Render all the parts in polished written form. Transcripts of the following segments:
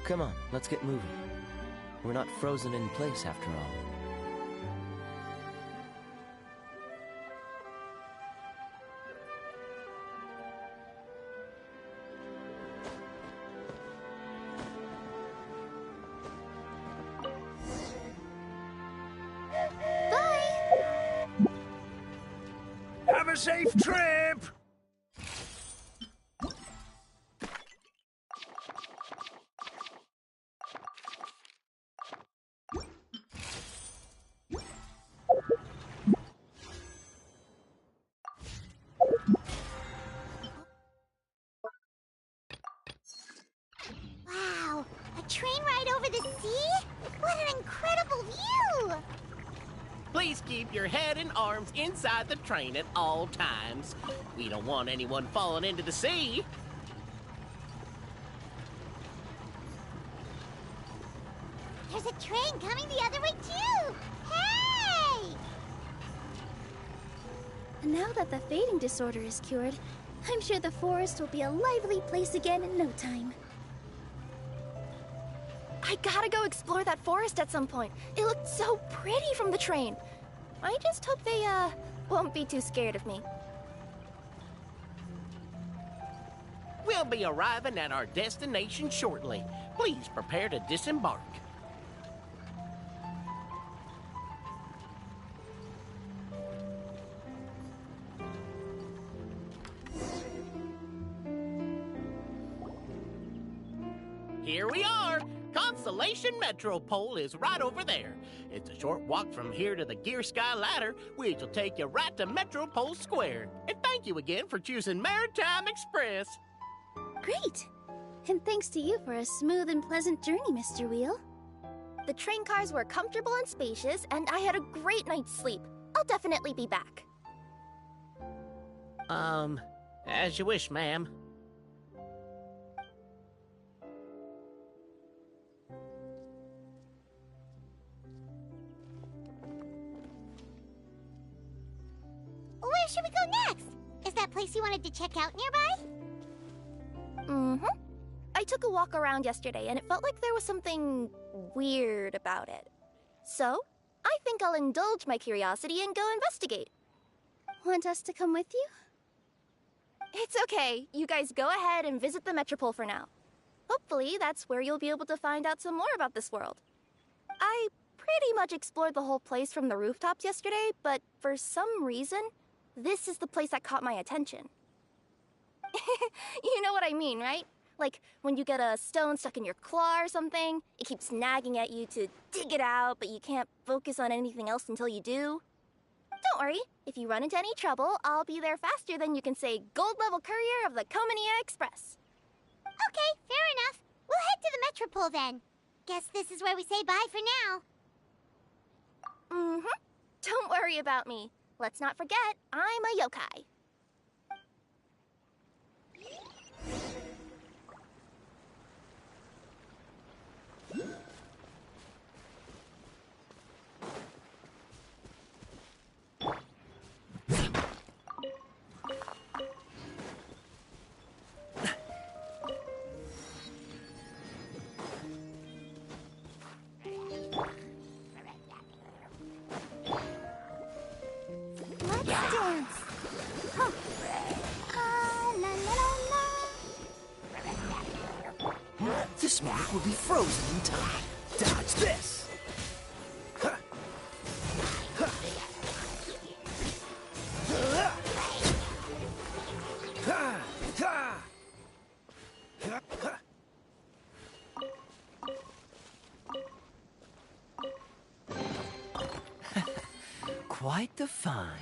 Come on, let's get moving. We're not frozen in place after all. Have a safe trip! Wow, a train ride over the sea? What an incredible view! Please keep your head and arms inside the train at all times. We don't want anyone falling into the sea. There's a train coming the other way too! Hey! Now that the fading disorder is cured, I'm sure the forest will be a lively place again in no time. I gotta go explore that forest at some point. It looked so pretty from the train. I just hope they, won't be too scared of me. We'll be arriving at our destination shortly. Please prepare to disembark. Here we are! Constellation Metropole is right over there. It's a short walk from here to the Gear Sky Ladder, which will take you right to Metropole Square. And thank you again for choosing Maritime Express. Great! And thanks to you for a smooth and pleasant journey, Mr. Wheel. The train cars were comfortable and spacious, and I had a great night's sleep. I'll definitely be back. As you wish, ma'am. Where should we go next? Is that place you wanted to check out nearby? Mm-hmm. I took a walk around yesterday, and it felt like there was something weird about it. So, I think I'll indulge my curiosity and go investigate. Want us to come with you? It's okay. You guys go ahead and visit the Metropole for now. Hopefully, that's where you'll be able to find out some more about this world. I pretty much explored the whole place from the rooftops yesterday, but for some reason, this is the place that caught my attention. You know what I mean, right? Like, when you get a stone stuck in your claw or something, it keeps nagging at you to dig it out, but you can't focus on anything else until you do. Don't worry, if you run into any trouble, I'll be there faster than you can say gold-level courier of the Comania Express. Okay, fair enough. We'll head to the Metropole then. Guess this is where we say bye for now. Mm-hmm. Don't worry about me. Let's not forget, I'm a yokai. Let's dance. Huh. La la la la. This mark will be frozen in time. Dodge this! Quite the find.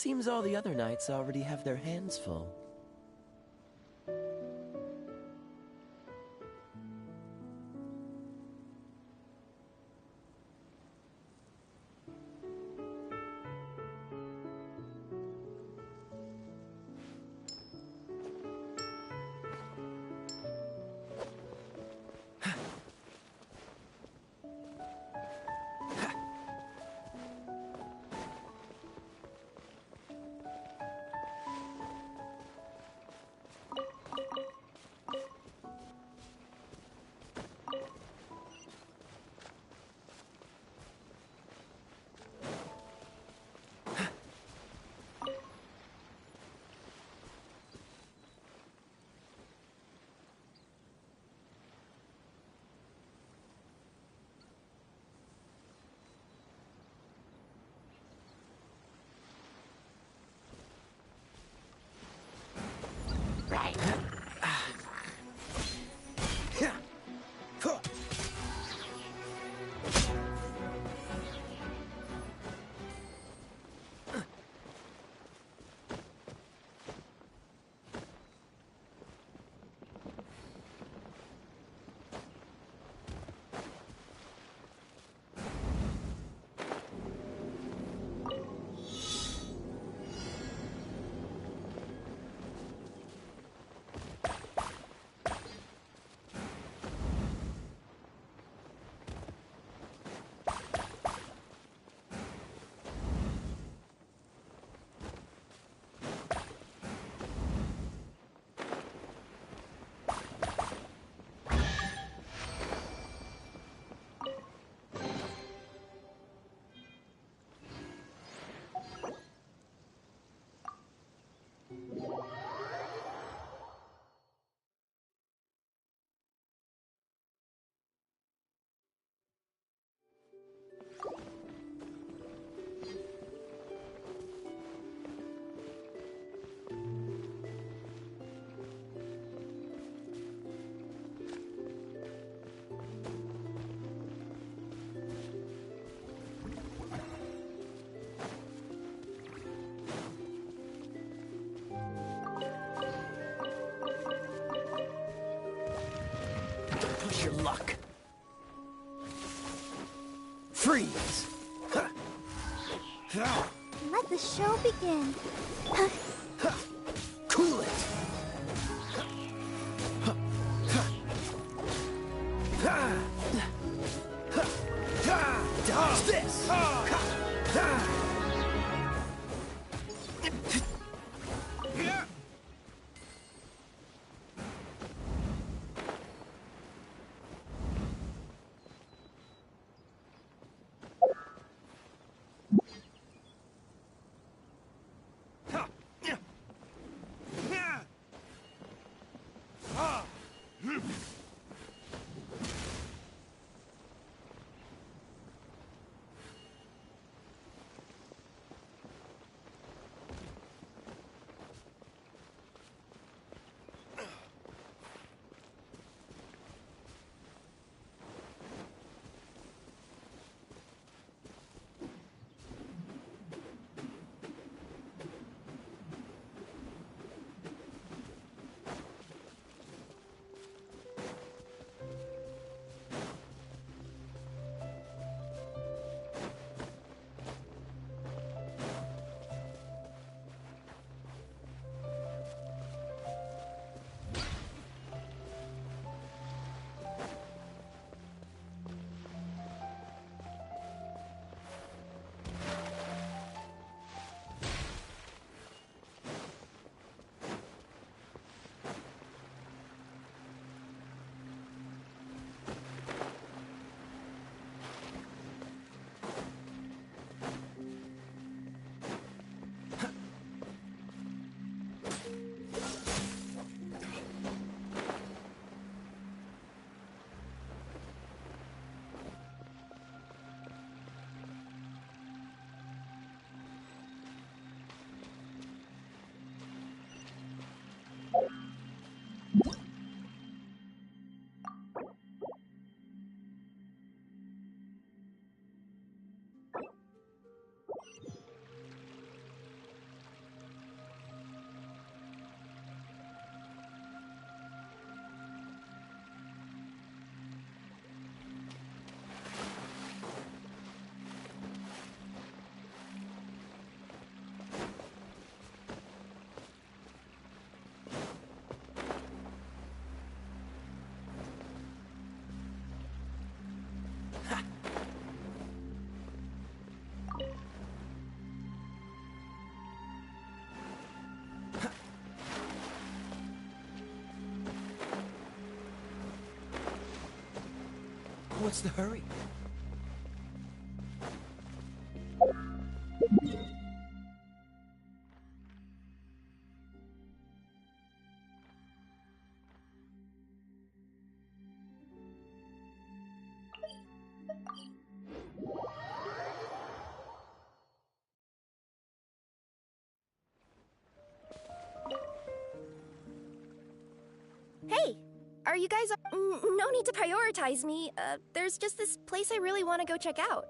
Seems all the other knights already have their hands full. Push your luck. Freeze! Let the show begin. Cool it! Dodge this! What's the hurry? Hey, are you guys... no need to prioritize me. There's just this place I really want to go check out.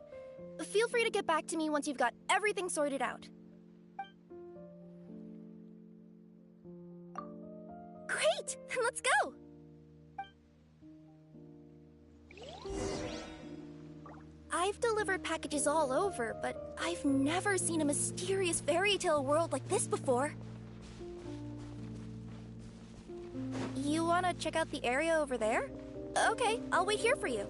Feel free to get back to me once you've got everything sorted out. Great! Then let's go! I've delivered packages all over, but I've never seen a mysterious fairy tale world like this before. You want to check out the area over there? Okay, I'll wait here for you.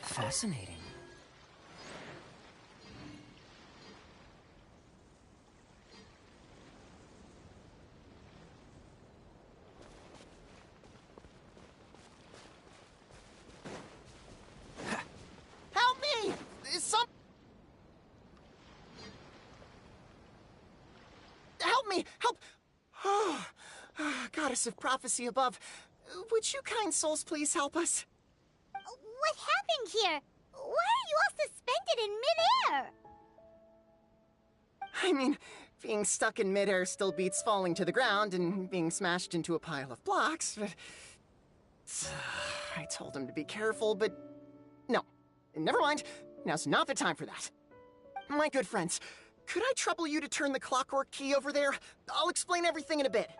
Fascinating. Help me! Help me! Help! Oh, goddess of prophecy above, would you kind souls please help us? What happened here? Why are you all suspended in midair? I mean, being stuck in midair still beats falling to the ground and being smashed into a pile of blocks, but... I told him to be careful, but... No. Never mind. Now's not the time for that. My good friends, could I trouble you to turn the clockwork key over there? I'll explain everything in a bit.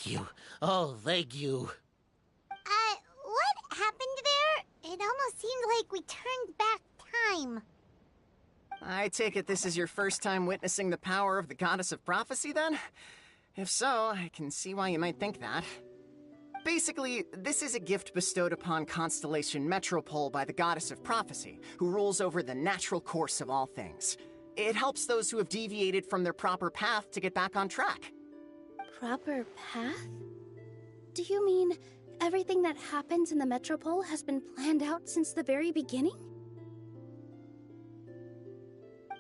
you. Oh, thank you. What happened there? It almost seemed like we turned back time. I take it this is your first time witnessing the power of the Goddess of Prophecy, then? If so, I can see why you might think that. Basically, this is a gift bestowed upon Constellation Metropole by the Goddess of Prophecy, who rules over the natural course of all things. It helps those who have deviated from their proper path to get back on track. Proper path? Do you mean everything that happens in the Metropole has been planned out since the very beginning?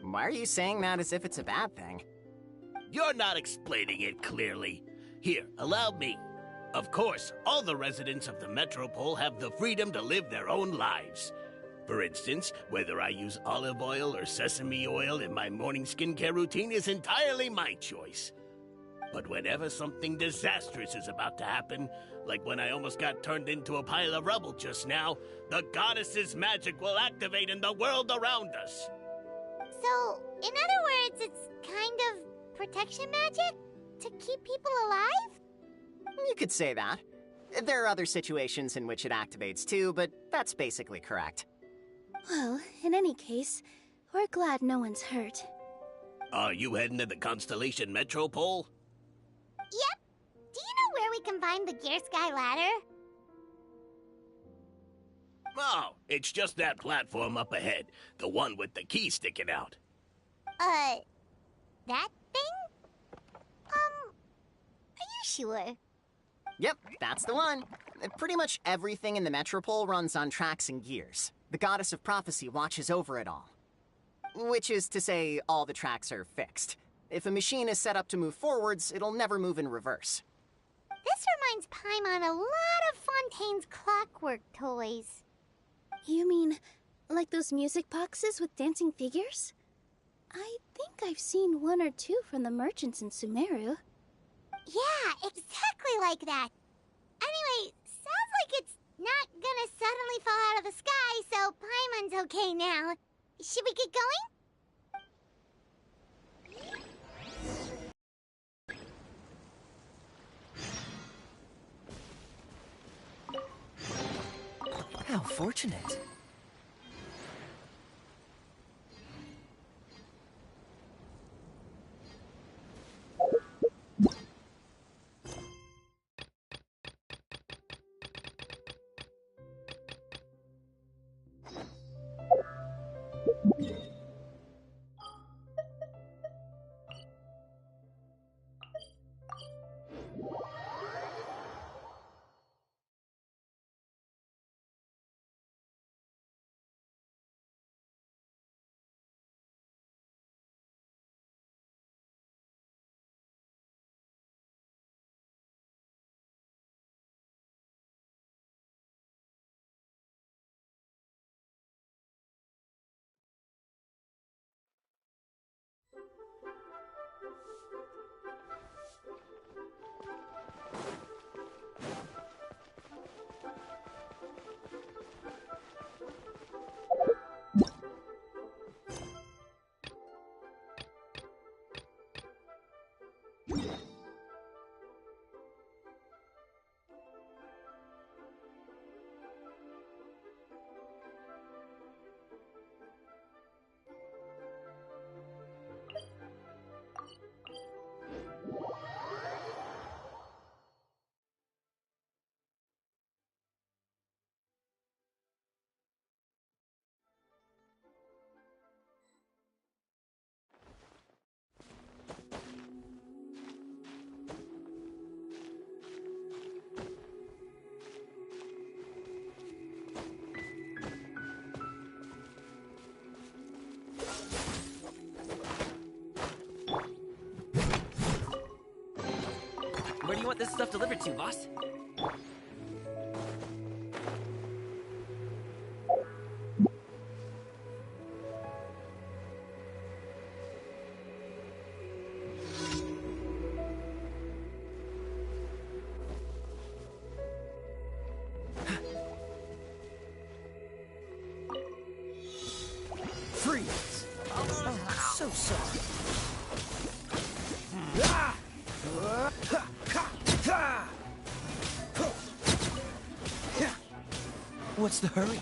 Why are you saying that as if it's a bad thing? You're not explaining it clearly. Here, allow me. Of course, all the residents of the Metropole have the freedom to live their own lives. For instance, whether I use olive oil or sesame oil in my morning skincare routine is entirely my choice. But whenever something disastrous is about to happen, like when I almost got turned into a pile of rubble just now, the goddess's magic will activate in the world around us. So, in other words, it's kind of protection magic? To keep people alive? You could say that. There are other situations in which it activates too, but that's basically correct. Well, in any case, we're glad no one's hurt. Are you heading to the Constellation Metropole? Yep. Do you know where we can find the Gear Sky Ladder? Oh, it's just that platform up ahead. The one with the key sticking out. That thing? Are you sure? Yep, that's the one. Pretty much everything in the Metropole runs on tracks and gears. The Goddess of Prophecy watches over it all. Which is to say, all the tracks are fixed. If a machine is set up to move forwards, it'll never move in reverse. This reminds Paimon a lot of Fontaine's clockwork toys. You mean, like those music boxes with dancing figures? I think I've seen one or two from the merchants in Sumeru. Yeah, exactly like that. Anyway, sounds like it's not gonna suddenly fall out of the sky, so Paimon's okay now. Should we get going? How fortunate. Where do you want this stuff delivered to, boss? Freeze! Oh, I'm so sorry. Ha! What's the hurry?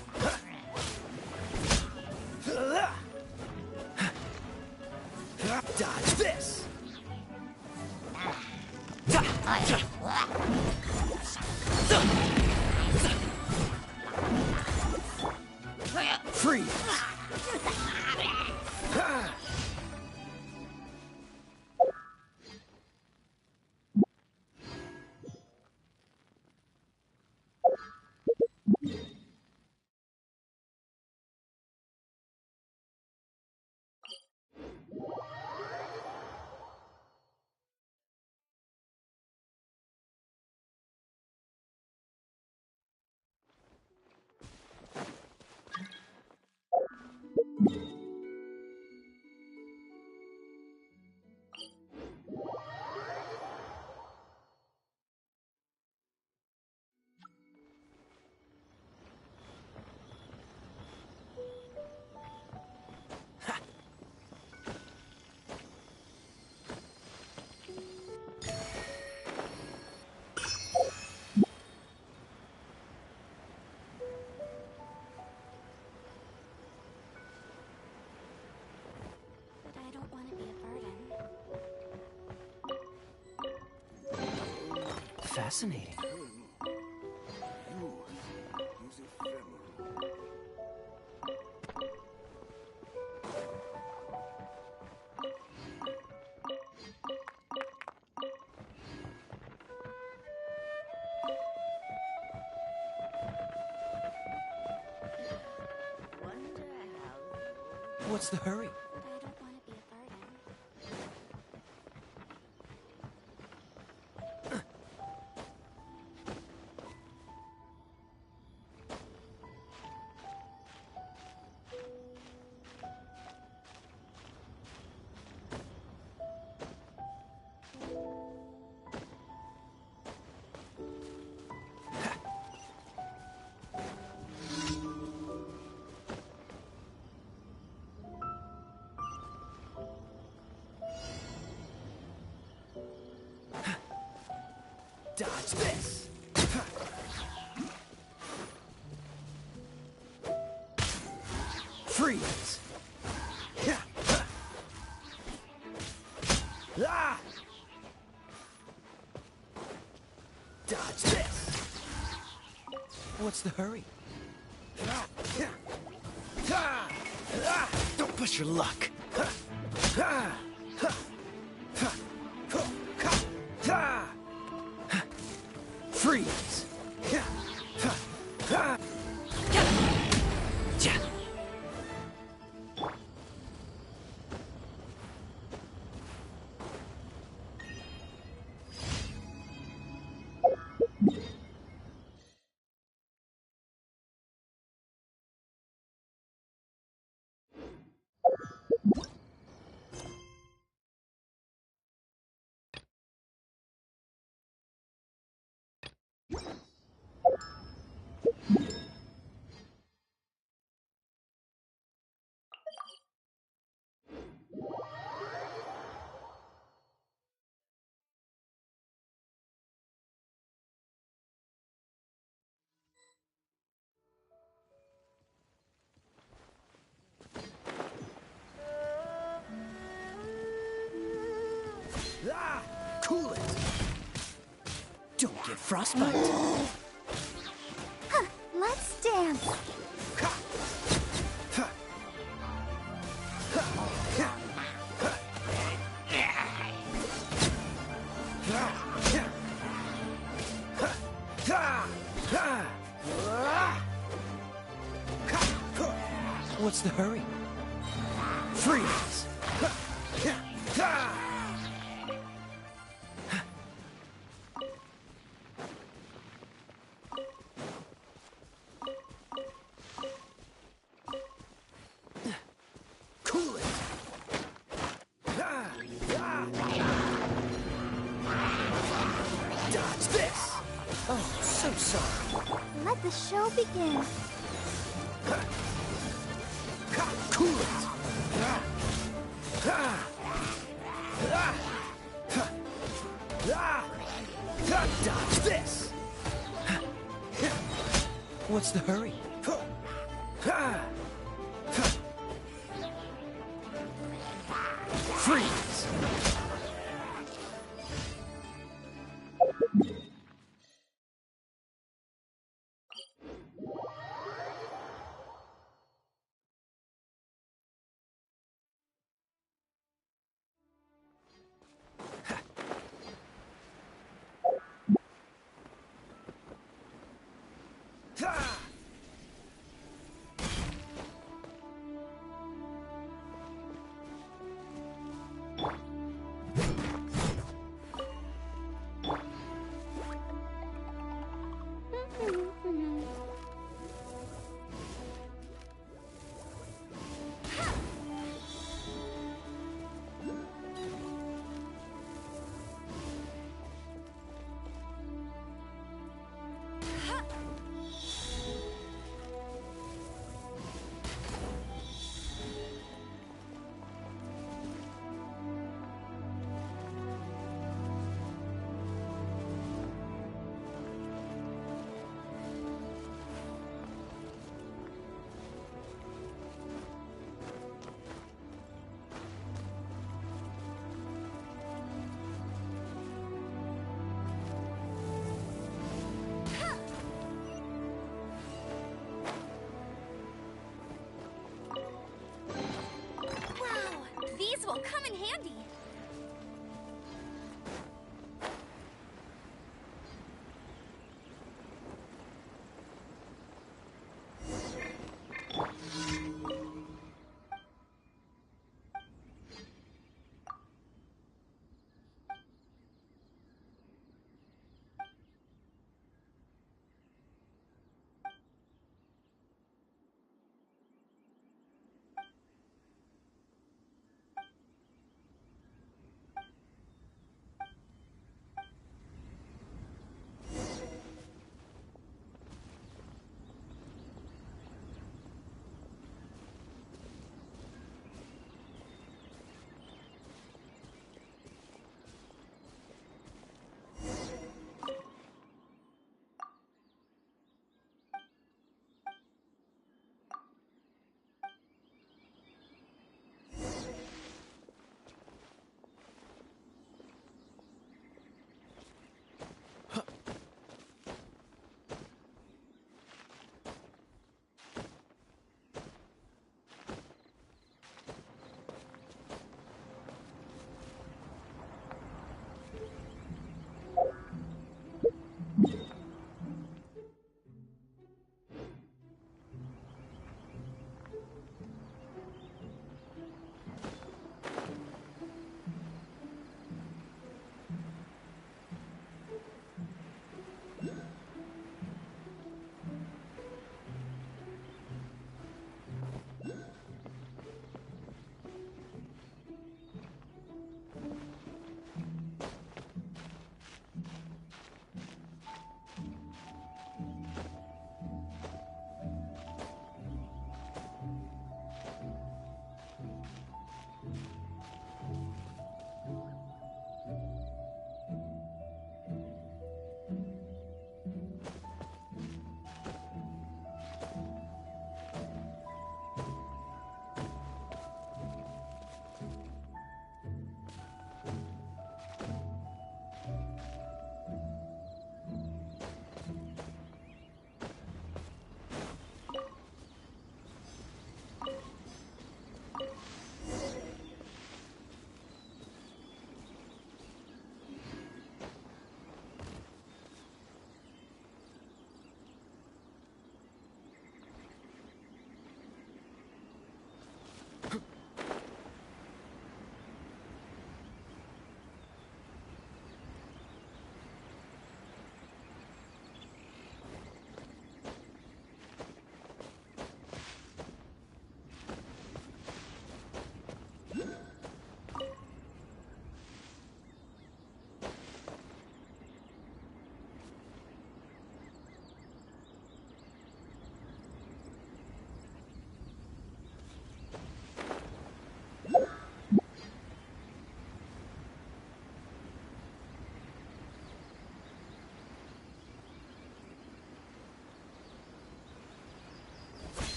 Dodge this! Freeze! But I don't want to be a burden. Fascinating. What's the hurry? But I don't want to be a burden. Dodge this! Freeze! Ah! Dodge this! What's the hurry? Don't push your luck! Freeze! Ah! Cool it! Don't get frostbite! Huh, let's dance. What's the hurry? Freeze! Cool it! Dodge this! Oh, so sorry. Let the show begin. Cool it! Dodge this! What's the hurry? Freeze!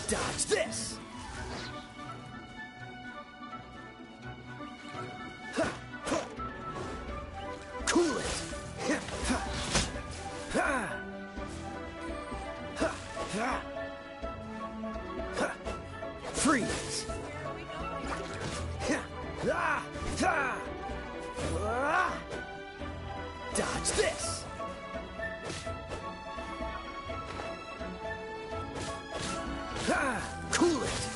Dodge this! Cool it! Freeze! Dodge this! Cool it!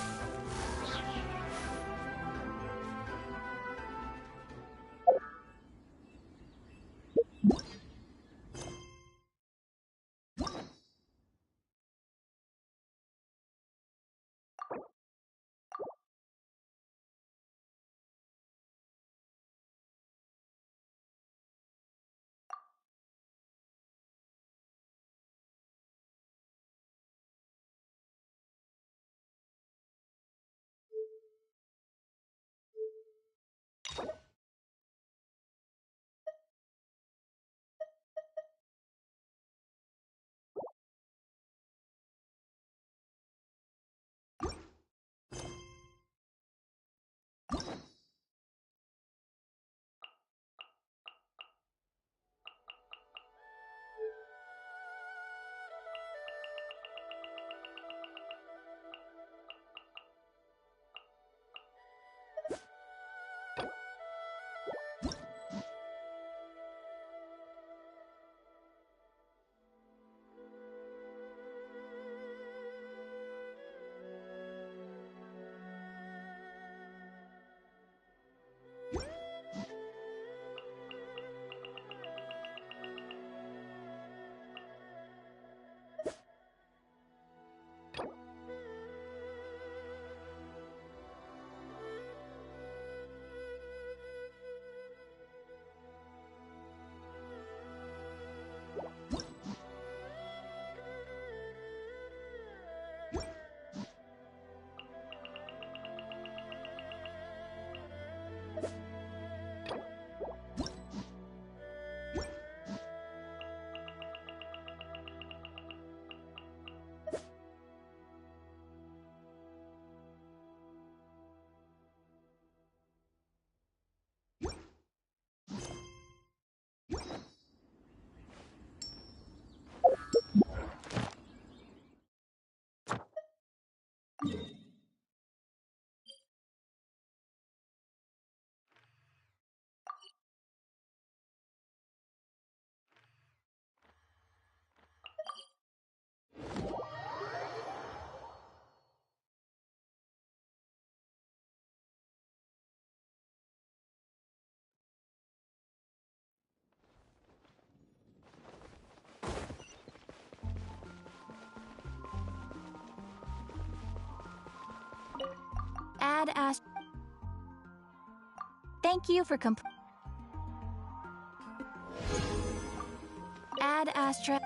Add Ast. Thank you for Add Astra.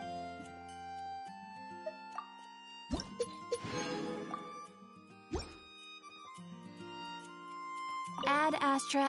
Add Astra.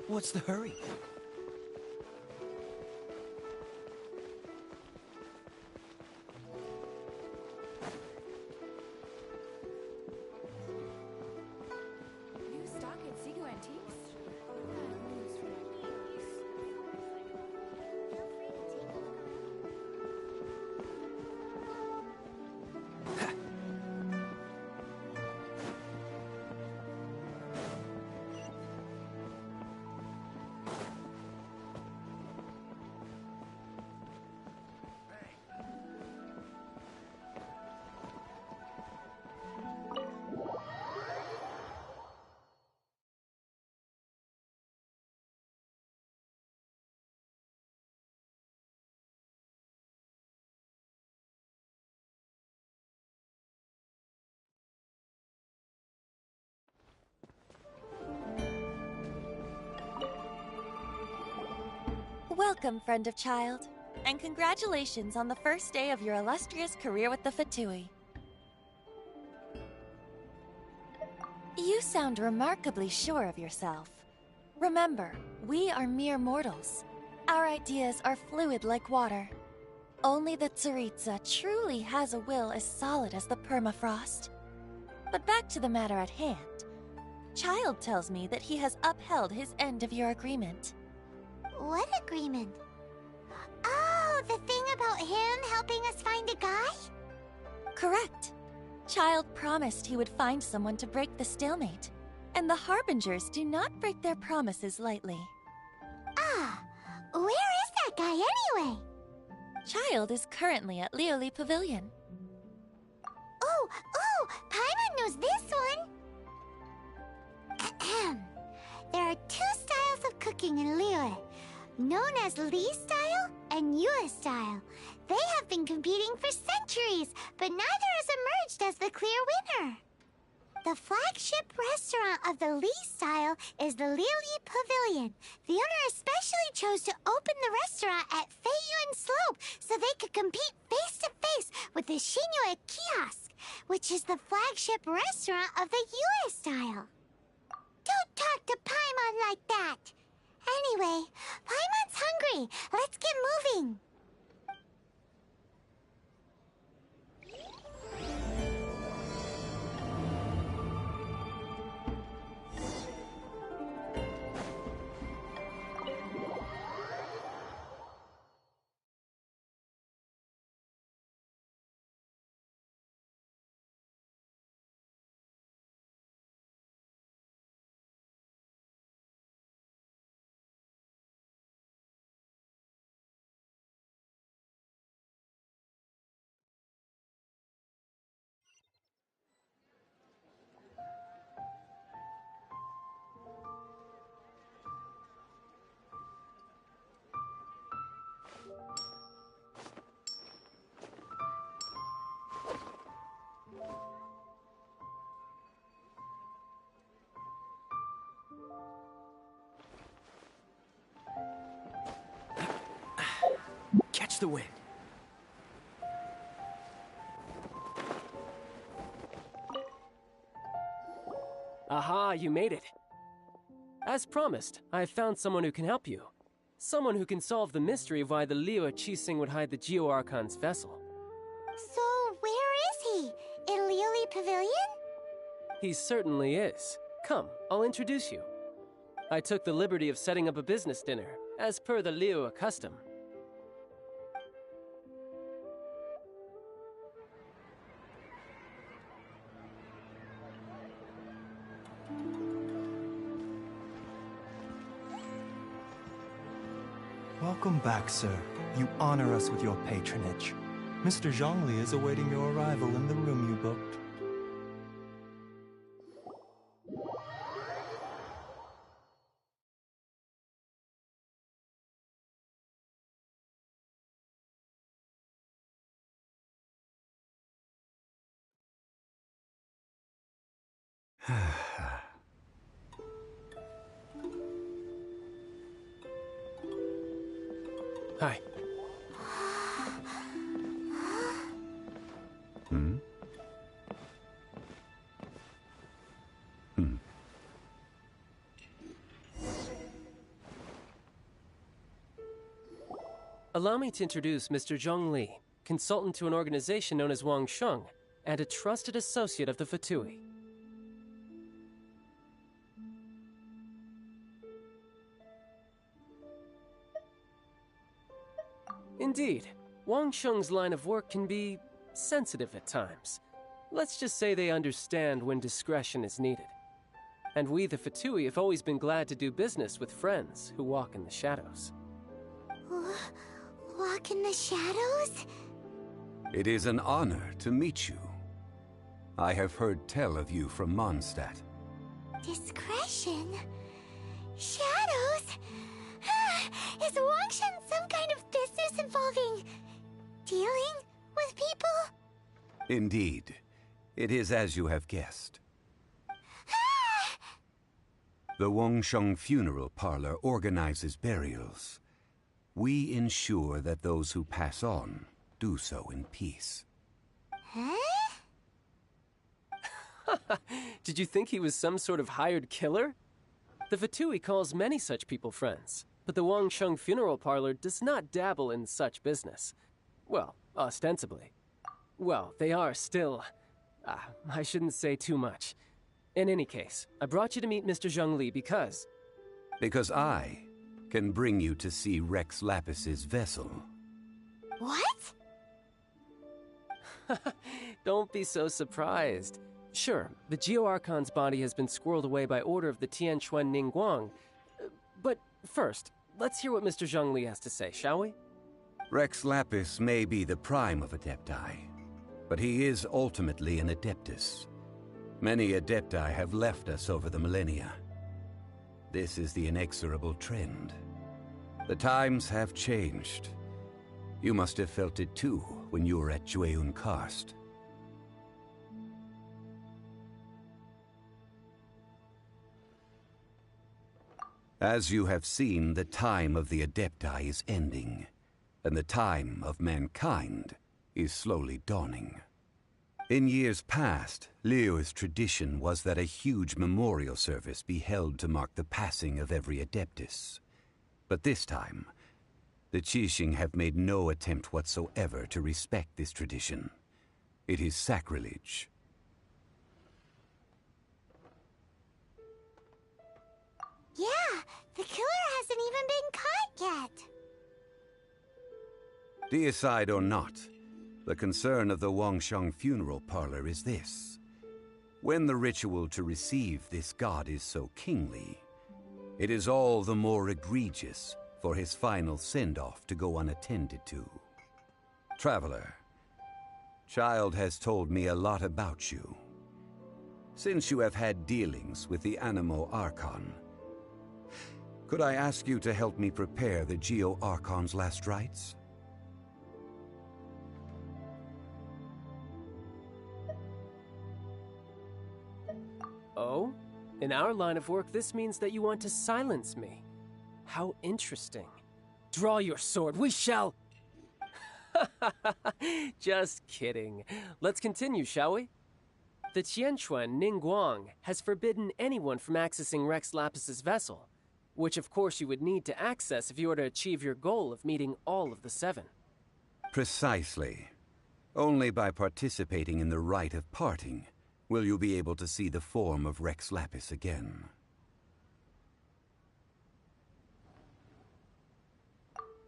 What's the hurry? New stock at Zigo Antiques? Welcome, friend of child, and congratulations on the first day of your illustrious career with the Fatui. You sound remarkably sure of yourself. Remember, we are mere mortals. Our ideas are fluid like water. Only the Tsaritsa truly has a will as solid as the permafrost. But back to the matter at hand. Child tells me that he has upheld his end of your agreement. What agreement? Oh, the thing about him helping us find a guy? Correct. Child promised he would find someone to break the stalemate, and the Harbingers do not break their promises lightly. Ah, where is that guy anyway? Child is currently at Lioli Pavilion. Oh, Paimon knows this one! Ahem. There are two styles of cooking in Liyue, known as Li style and Yue style. They have been competing for centuries, but neither has emerged as the clear winner. The flagship restaurant of the Li style is the Lioli Pavilion. The owner especially chose to open the restaurant at Feiyuan Slope so they could compete face-to-face with the Shinue Kiosk, which is the flagship restaurant of the Yue style. Don't talk to Paimon like that! Anyway, Paimon's hungry. Let's get moving. Catch the wind. Aha, you made it. As promised, I've found someone who can help you. Someone who can solve the mystery of why the Liyue Qixing would hide the Geo Archon's vessel. So, where is he? In Lioli Pavilion? He certainly is. Come, I'll introduce you. I took the liberty of setting up a business dinner, as per the Liyue custom. Welcome back, sir. You honor us with your patronage. Mr. Zhongli is awaiting your arrival in the room you booked. Hi. Allow me to introduce Mr. Zhong Li, consultant to an organization known as Wang Sheng, and a trusted associate of the Fatui. Indeed, Wang Sheng's line of work can be sensitive at times. Let's just say they understand when discretion is needed. And we, the Fatui, have always been glad to do business with friends who walk in the shadows. Walk in the shadows? It is an honor to meet you. I have heard tell of you from Mondstadt. Discretion? Shadows? Is Wangshan some kind of business involving dealing with people? Indeed. It is as you have guessed. The Wangsheng Funeral Parlor organizes burials. We ensure that those who pass on do so in peace. Huh? Did you think he was some sort of hired killer? The Fatui calls many such people friends, but the Wangsheng Funeral Parlor does not dabble in such business. Well, ostensibly. Well, they are still... I shouldn't say too much. In any case, I brought you to meet Mr. Zhong Li because... Because I can bring you to see Rex Lapis's vessel. What? Don't be so surprised. Sure, the Geo-Archon's body has been squirreled away by order of the Tianquan Ningguang. But first, let's hear what Mr. Zhong Li has to say, shall we? Rex Lapis may be the prime of Adepti, but he is ultimately an Adeptus. Many Adepti have left us over the millennia. This is the inexorable trend. The times have changed. You must have felt it too when you were at Jueyun Karst. As you have seen, the time of the Adepti is ending, and the time of mankind is slowly dawning. In years past, Liyue's tradition was that a huge memorial service be held to mark the passing of every Adeptus. But this time, the Qixing have made no attempt whatsoever to respect this tradition. It is sacrilege. Yeah, the killer hasn't even been caught yet. Deicide or not, the concern of the Wangsheng Funeral Parlor is this. When the ritual to receive this god is so kingly, it is all the more egregious for his final send-off to go unattended to. Traveler, Child has told me a lot about you. Since you have had dealings with the Animo Archon, could I ask you to help me prepare the Geo Archon's last rites? Oh? In our line of work, this means that you want to silence me. How interesting. Draw your sword, we shall... Just kidding. Let's continue, shall we? The Tianquan Ningguang has forbidden anyone from accessing Rex Lapis's vessel, which of course you would need to access if you were to achieve your goal of meeting all of the 7. Precisely. Only by participating in the rite of parting will you be able to see the form of Rex Lapis again.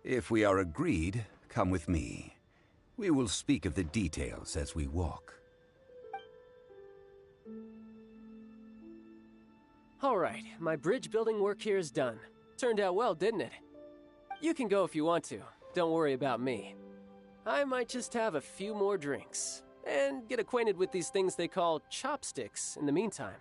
If we are agreed, come with me. We will speak of the details as we walk. All right, my bridge building work here is done. Turned out well, didn't it? You can go if you want to. Don't worry about me. I might just have a few more drinks and get acquainted with these things they call chopsticks in the meantime.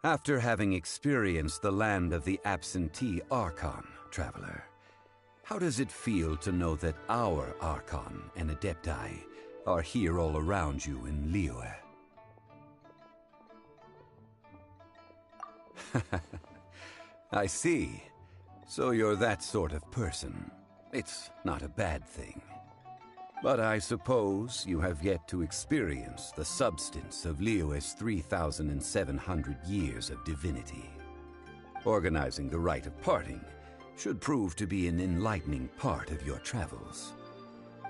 After having experienced the land of the absentee Archon, traveler, how does it feel to know that our Archon and Adepti are here all around you in Liyue? I see. So you're that sort of person. It's not a bad thing. But I suppose you have yet to experience the substance of Liyue's 3,700 years of divinity. Organizing the rite of parting should prove to be an enlightening part of your travels.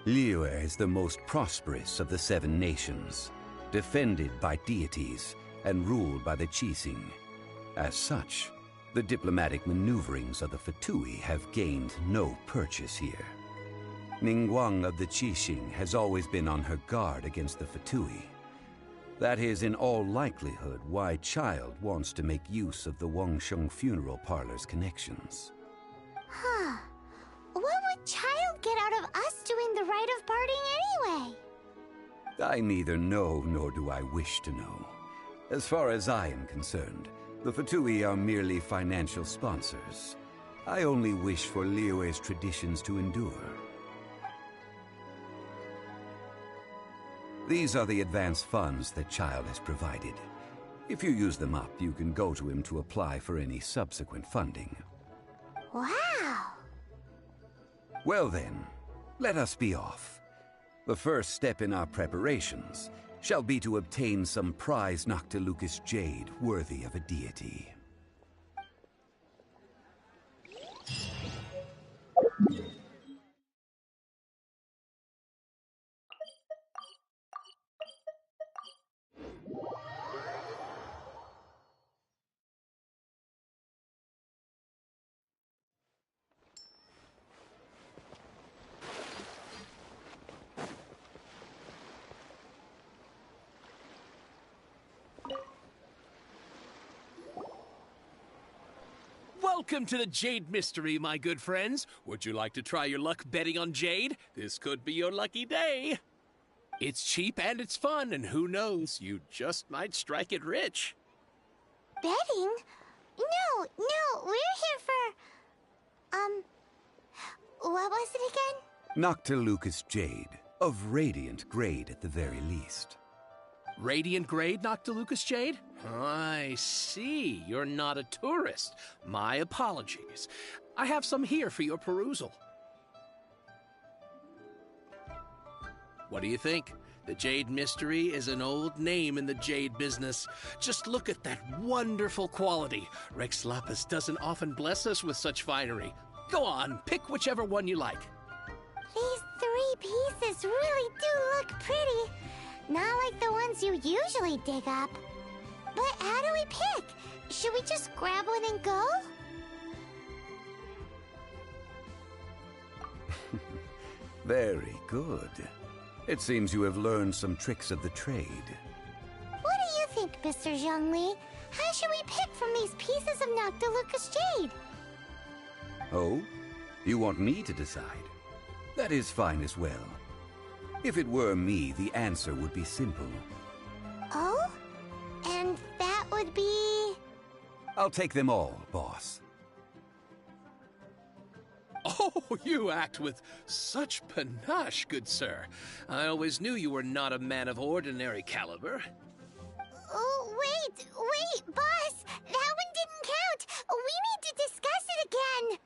Liyue is the most prosperous of the 7 nations, defended by deities and ruled by the Qixing. As such, the diplomatic maneuverings of the Fatui have gained no purchase here. Ningguang of the Qixing has always been on her guard against the Fatui. That is in all likelihood why Child wants to make use of the Wangsheng funeral parlor's connections. Huh. What would Child get out of us doing the rite of parting anyway? I neither know nor do I wish to know. As far as I am concerned, the Fatui are merely financial sponsors. I only wish for Liyue's traditions to endure. These are the advance funds that Child has provided. If you use them up, you can go to him to apply for any subsequent funding. Wow! Well then, let us be off. The first step in our preparations shall be to obtain some prize Noctilucous jade worthy of a deity. Welcome to the Jade Mystery, my good friends. Would you like to try your luck betting on Jade? This could be your lucky day. It's cheap and it's fun, and who knows, you just might strike it rich. Betting? No, we're here for... what was it again? Noctilucous jade, of radiant grade at the very least. Radiant grade, Noctilucous jade? I see. You're not a tourist. My apologies. I have some here for your perusal. What do you think? The Jade Mystery is an old name in the jade business. Just look at that wonderful quality. Rex Lapis doesn't often bless us with such finery. Go on, pick whichever one you like. These 3 pieces really do look pretty. Not like the ones you usually dig up. But how do we pick? Should we just grab one and go? Very good. It seems you have learned some tricks of the trade. What do you think, Mr. Zhongli? How should we pick from these pieces of Noctilucous jade? Oh? You want me to decide? That is fine as well. If it were me, the answer would be simple. Oh? And that would be... I'll take them all, boss. Oh, you act with such panache, good sir. I always knew you were not a man of ordinary caliber. Oh, wait, boss! That one didn't count! We need to discuss it again!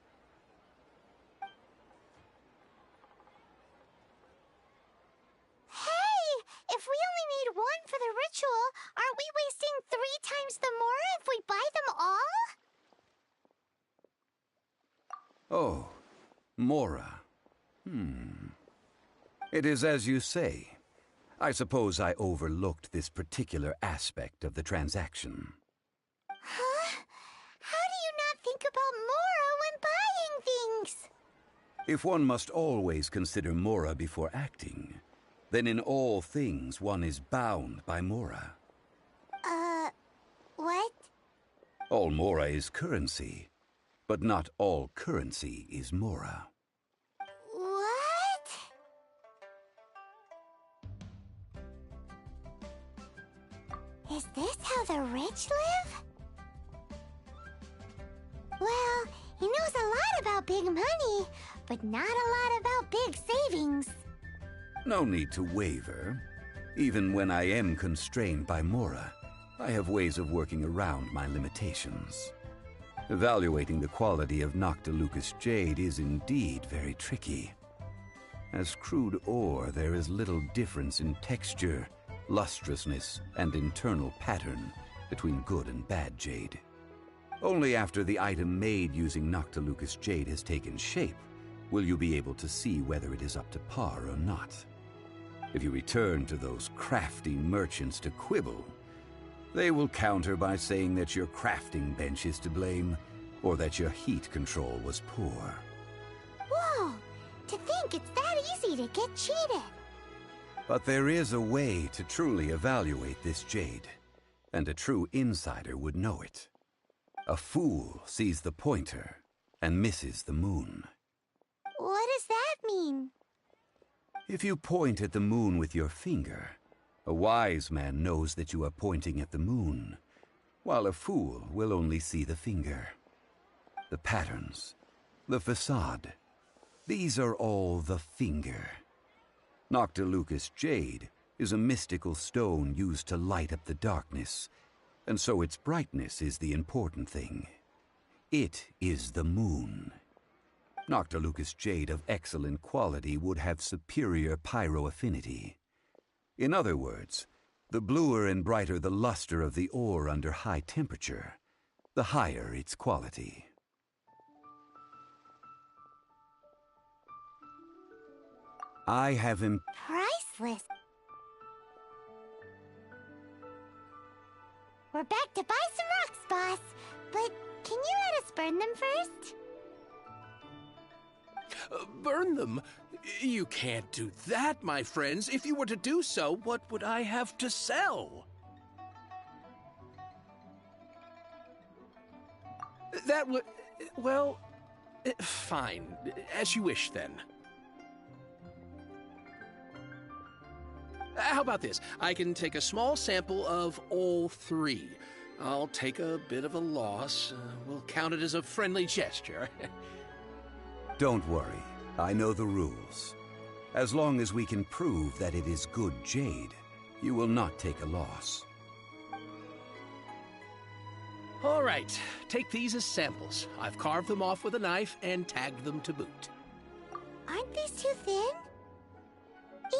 Hey! If we only need one for the ritual, aren't we wasting 3 times the more Oh, Mora. It is as you say. I suppose I overlooked this particular aspect of the transaction. Huh? How do you not think about Mora when buying things? If one must always consider Mora before acting, then in all things one is bound by Mora. What? All Mora is currency, but not all currency is Mora. What? Is this how the rich live? Well, he knows a lot about big money, but not a lot about big savings. No need to waver. Even when I am constrained by Mora, I have ways of working around my limitations. Evaluating the quality of Noctilucous jade is indeed very tricky. As crude ore, there is little difference in texture, lustrousness, and internal pattern between good and bad jade. Only after the item made using Noctilucous jade has taken shape will you be able to see whether it is up to par or not. If you return to those crafty merchants to quibble, they will counter by saying that your crafting bench is to blame, or that your heat control was poor. Whoa! To think it's that easy to get cheated! But there is a way to truly evaluate this jade, and a true insider would know it. A fool sees the pointer and misses the moon. What does that mean? If you point at the moon with your finger, a wise man knows that you are pointing at the moon, while a fool will only see the finger. The patterns, the facade, these are all the finger. Noctilucous jade is a mystical stone used to light up the darkness, and so its brightness is the important thing. It is the moon. Noctilucous jade of excellent quality would have superior pyroaffinity. In other words, the bluer and brighter the luster of the ore under high temperature, the higher its quality. I have Priceless. We're back to buy some rocks, boss. But can you let us burn them first? Burn them? You can't do that, my friends. If you were to do so, what would I have to sell? That would... well... fine. As you wish, then. How about this? I can take a small sample of all three. I'll take a bit of a loss. We'll count it as a friendly gesture. Don't worry. I know the rules. As long as we can prove that it is good jade, you will not take a loss. All right. Take these as samples. I've carved them off with a knife and tagged them to boot. Aren't these too thin?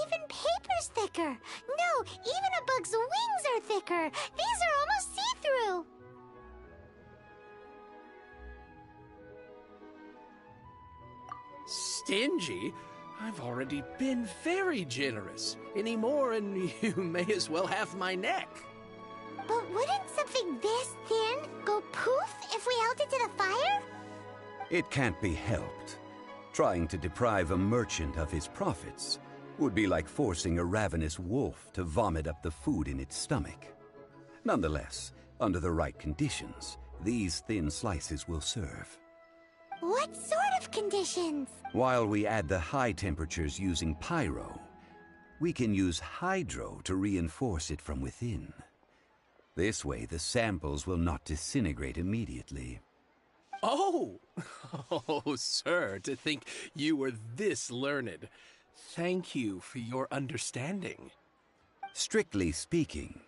Even paper's thicker. No, even a bug's wings are thicker. These are almost see-through. Stingy? I've already been very generous. Any more and you may as well have my neck. But wouldn't something this thin go poof if we held it to the fire? It can't be helped. Trying to deprive a merchant of his profits would be like forcing a ravenous wolf to vomit up the food in its stomach. Nonetheless, under the right conditions, these thin slices will serve. What sort of conditions? While we add the high temperatures using pyro, we can use hydro to reinforce it from within. This way, the samples will not disintegrate immediately. Oh! Oh, sir, to think you were this learned. Thank you for your understanding. Strictly speaking,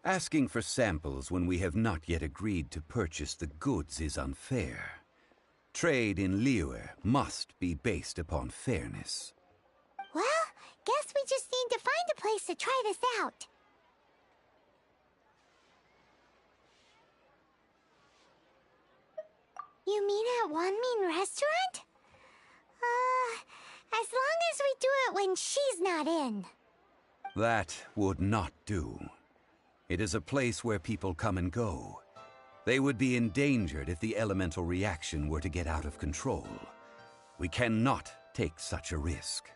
asking for samples when we have not yet agreed to purchase the goods is unfair. Trade in Liyue must be based upon fairness. Well, guess we just need to find a place to try this out. You mean at Wanmin Restaurant? As long as we do it when she's not in. That would not do. It is a place where people come and go. They would be endangered if the elemental reaction were to get out of control. We cannot take such a risk.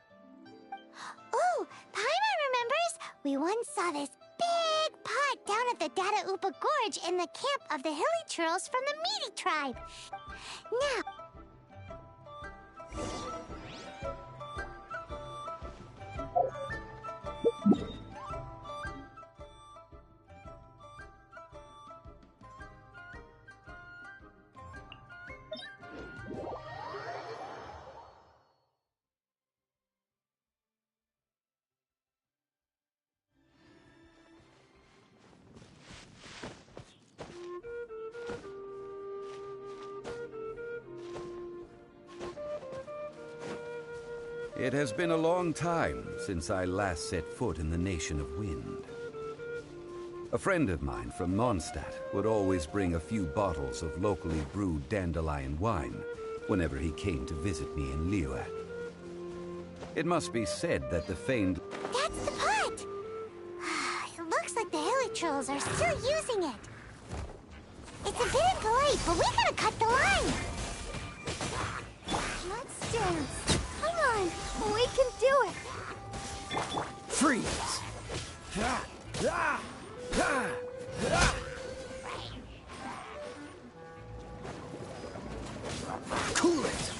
Oh, Paimon remembers! We once saw this big pot down at the Data Upa Gorge in the camp of the Hilly Churls from the Meaty tribe. Now... It has been a long time since I last set foot in the Nation of Wind. A friend of mine from Mondstadt would always bring a few bottles of locally brewed dandelion wine whenever he came to visit me in Liyue. It must be said that the famed... That's the pot! It looks like the Hilly Trolls are still using it. It's a bit impolite, but we gotta cut the line! Let's dance. Come on, we can do it! Freeze! Cool it!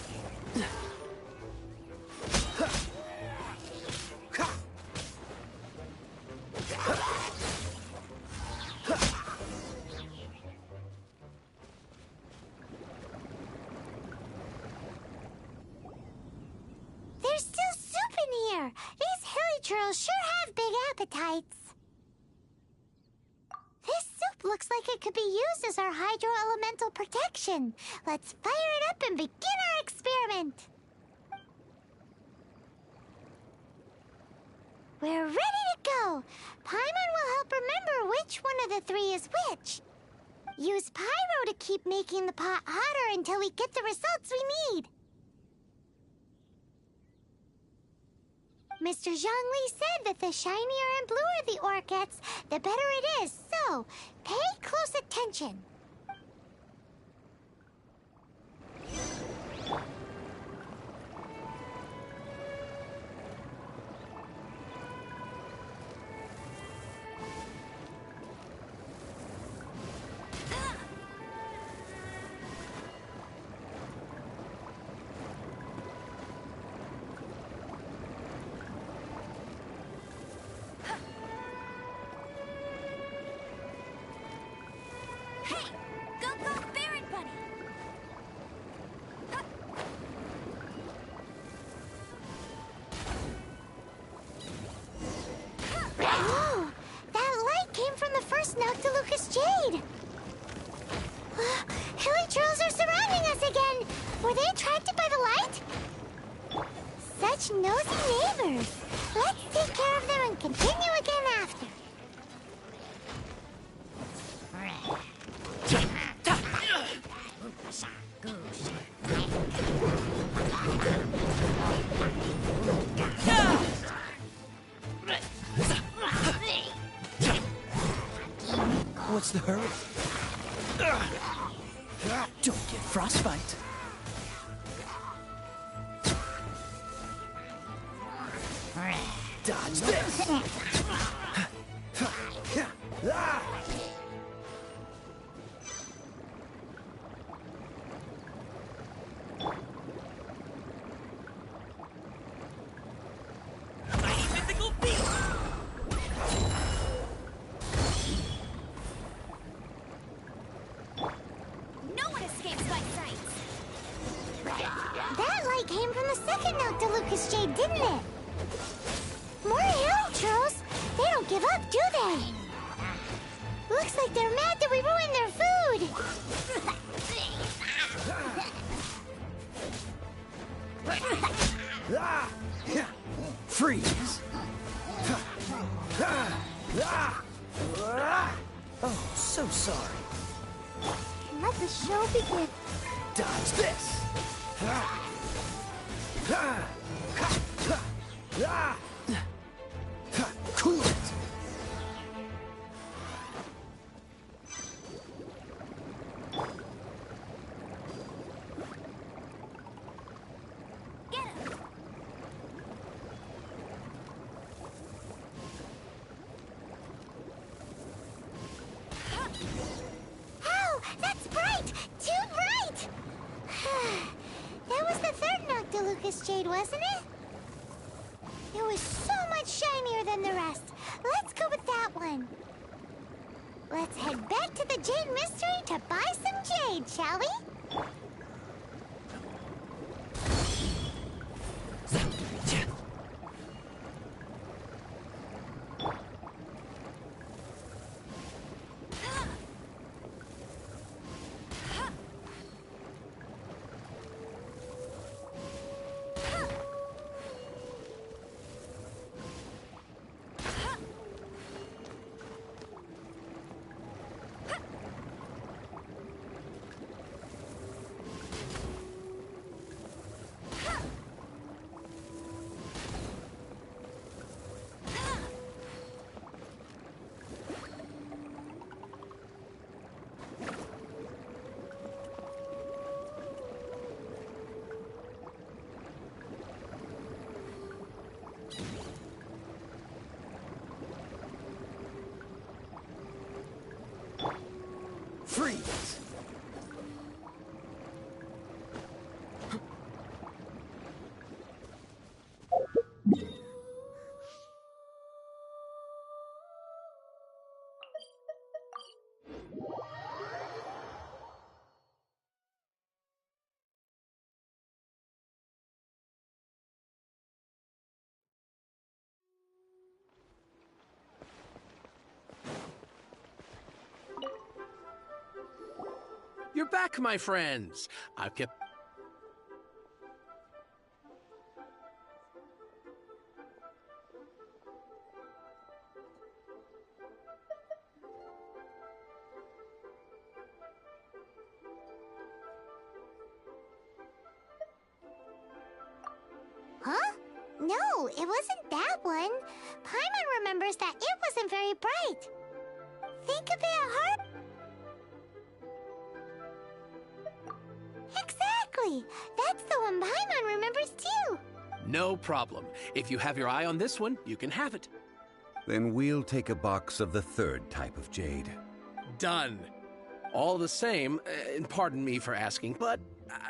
There's still soup in here! These Hilly Churls sure have big appetites! This soup looks like it could be used as our hydro-elemental protection. Let's fire it up and begin our experiment! We're ready to go! Paimon will help remember which one of the three is which. Use pyro to keep making the pot hotter until we get the results we need. Mr. Zhongli said that the shinier and bluer the ore gets, the better it is, so pay close attention. Jade! Hilly Trolls are surrounding us again! Were they attracted by the light? Such nosy neighbors! Let's take care of them and continue again after. What's the hurry? Don't get frostbite. Dodge this! Freeze! Oh, so sorry. Let the show begin. Dodge this! Cool it! Ow! That's bright! Too bright! That was the third Noctilucous Jade, wasn't it? It was so much shinier than the rest. Let's go with that one. Let's head back to the Jade Mystery to buy some jade, shall we? Freeze! You're back, my friends. I've kept... Huh? No, it wasn't that one. Paimon remembers that it wasn't very bright. Think a bit hard. Exactly! That's the one Paimon remembers too! No problem. If you have your eye on this one, you can have it. Then we'll take a box of the third type of jade. Done. All the same, and pardon me for asking, but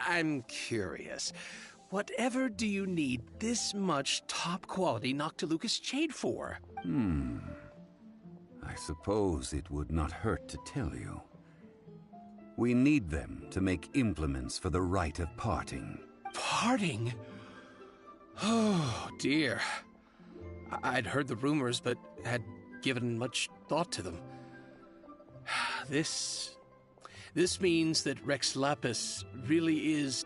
I'm curious. Whatever do you need this much top-quality Noctilucous jade for? I suppose it would not hurt to tell you. We need them to make implements for the rite of parting. Parting? Oh, dear. I'd heard the rumors, but had given much thought to them. This means that Rex Lapis really is...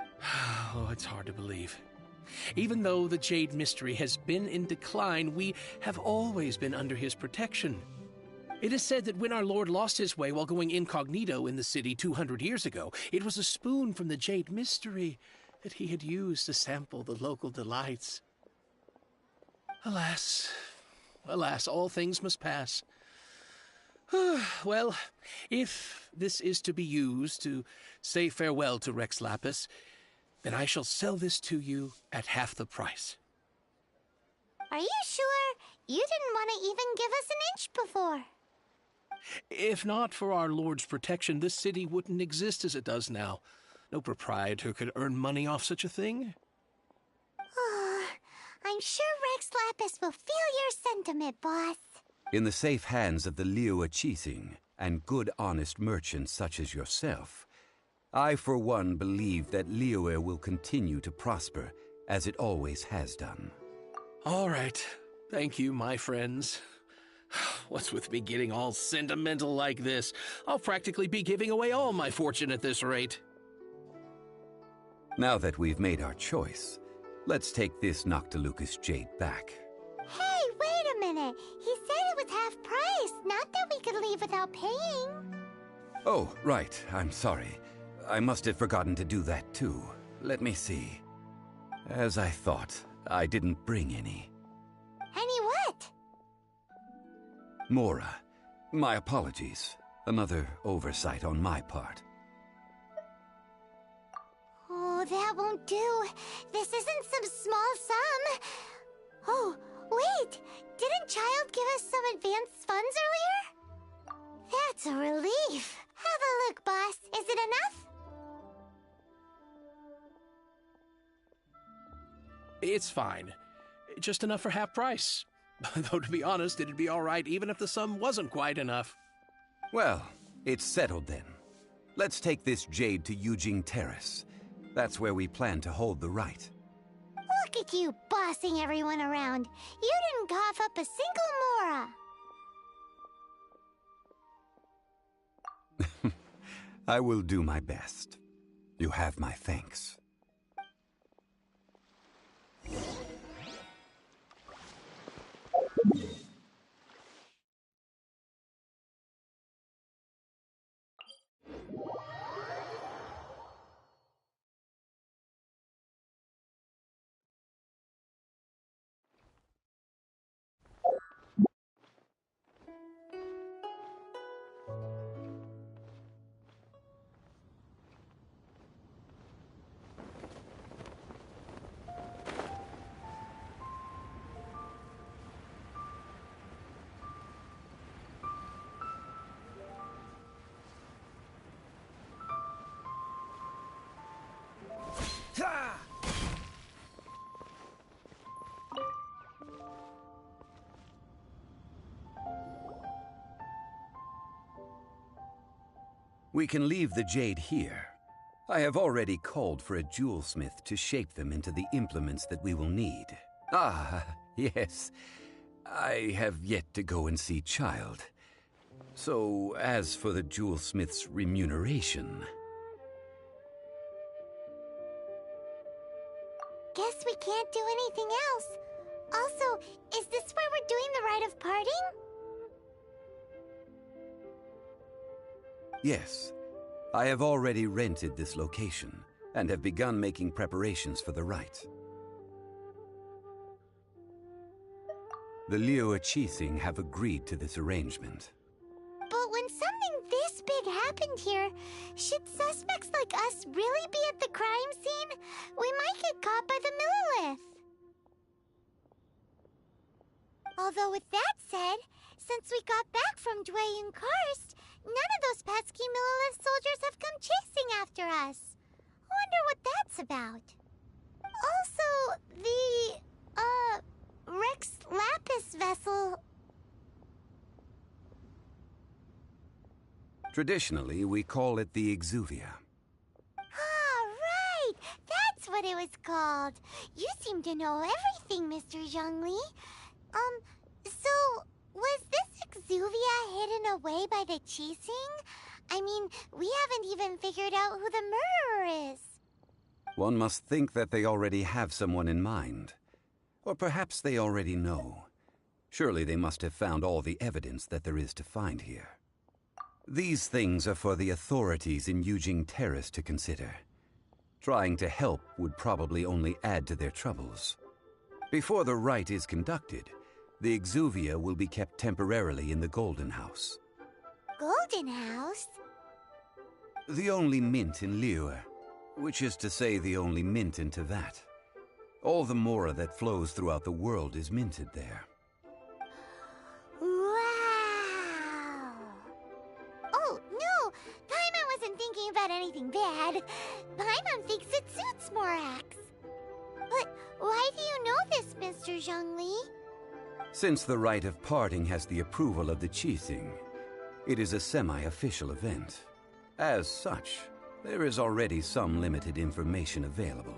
Oh, it's hard to believe. Even though the Jade Mystery has been in decline, we have always been under his protection. It is said that when our Lord lost his way while going incognito in the city 200 years ago, it was a spoon from the Jade Mystery that he had used to sample the local delights. Alas, alas, all things must pass. Well, if this is to be used to say farewell to Rex Lapis, then I shall sell this to you at half the price. Are you sure? You didn't want to even give us an inch before. If not for our Lord's protection, this city wouldn't exist as it does now. No proprietor could earn money off such a thing. I'm sure Rex Lapis will feel your sentiment, boss. In the safe hands of the Liyue Qixing and good honest merchants such as yourself, I for one believe that Liyue will continue to prosper as it always has done. All right. Thank you, my friends. What's with me getting all sentimental like this? I'll practically be giving away all my fortune at this rate. Now that we've made our choice, let's take this Noctilucous jade back. Hey, wait a minute. He said it was half price, not that we could leave without paying. Oh, right. I'm sorry. I must have forgotten to do that too. Let me see. As I thought, I didn't bring any. Any what? Mora, my apologies. Another oversight on my part. Oh, that won't do. This isn't some small sum. Oh, wait! Didn't Child give us some advanced funds earlier? That's a relief. Have a look, boss. Is it enough? It's fine. Just enough for half price. Though, to be honest, it'd be all right even if the sum wasn't quite enough. Well, it's settled then. Let's take this jade to Yujing Terrace. That's where we plan to hold the rite. Look at you bossing everyone around. You didn't cough up a single Mora. I will do my best. You have my thanks. We can leave the jade here. I have already called for a jewelsmith to shape them into the implements that we will need. Ah, yes. I have yet to go and see Child. So, as for the jewelsmith's remuneration... Guess we can't do anything else. Also, is this where we're doing the rite of parting? Yes. I have already rented this location, and have begun making preparations for the rite. The Liu Qixing have agreed to this arrangement. But when something this big happened here, should suspects like us really be at the crime scene? We might get caught by the Millilith. Although with that said, since we got back from Dwayne Karst, none of those pesky Millilith soldiers have come chasing after us. Wonder what that's about. Also, the, Rex Lapis vessel... Traditionally, we call it the Exuvia. Ah, right! That's what it was called. You seem to know everything, Mr. Zhongli. So, was this Exuvia hidden away by the Qixing? I mean, we haven't even figured out who the murderer is. One must think that they already have someone in mind. Or perhaps they already know. Surely they must have found all the evidence that there is to find here. These things are for the authorities in Yujing Terrace to consider. Trying to help would probably only add to their troubles. Before the rite is conducted, the Exuvia will be kept temporarily in the Golden House. Golden House? The only mint in Liyue, which is to say the only mint in Teyvat. All the mora that flows throughout the world is minted there. Wow! Oh, no! Paimon wasn't thinking about anything bad. Paimon thinks it suits Morax. But why do you know this, Mr. Zhongli? Since the rite of parting has the approval of the Qixing, it is a semi-official event. As such, there is already some limited information available.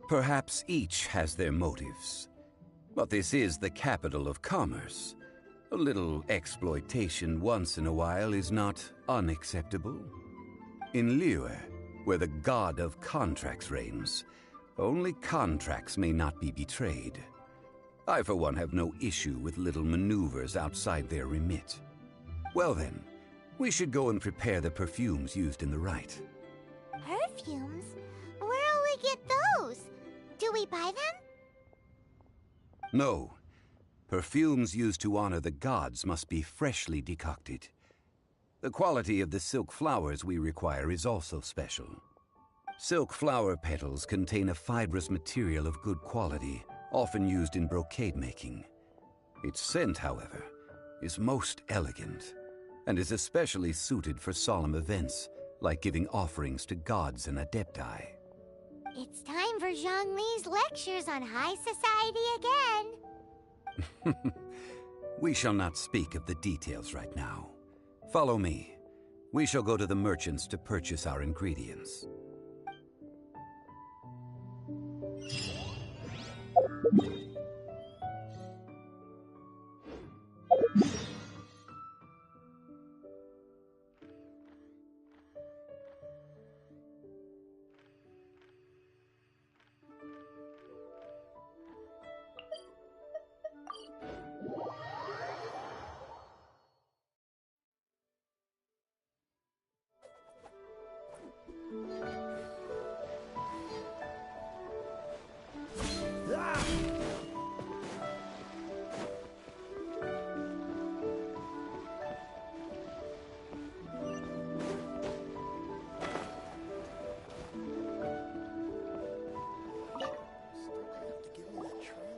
Perhaps each has their motives. But this is the capital of commerce. A little exploitation once in a while is not unacceptable. In Liyue, where the god of contracts reigns, Only contracts may not be betrayed. I, for one, have no issue with little maneuvers outside their remit. Well then, we should go and prepare the perfumes used in the rite. Perfumes? Where'll we get those? Do we buy them? No. Perfumes used to honor the gods must be freshly decocted. The quality of the silk flowers we require is also special. Silk flower petals contain a fibrous material of good quality, often used in brocade making. Its scent, however, is most elegant, and is especially suited for solemn events, like giving offerings to gods and adepti. It's time for Zhongli's lectures on high society again. We shall not speak of the details right now. Follow me. We shall go to the merchants to purchase our ingredients.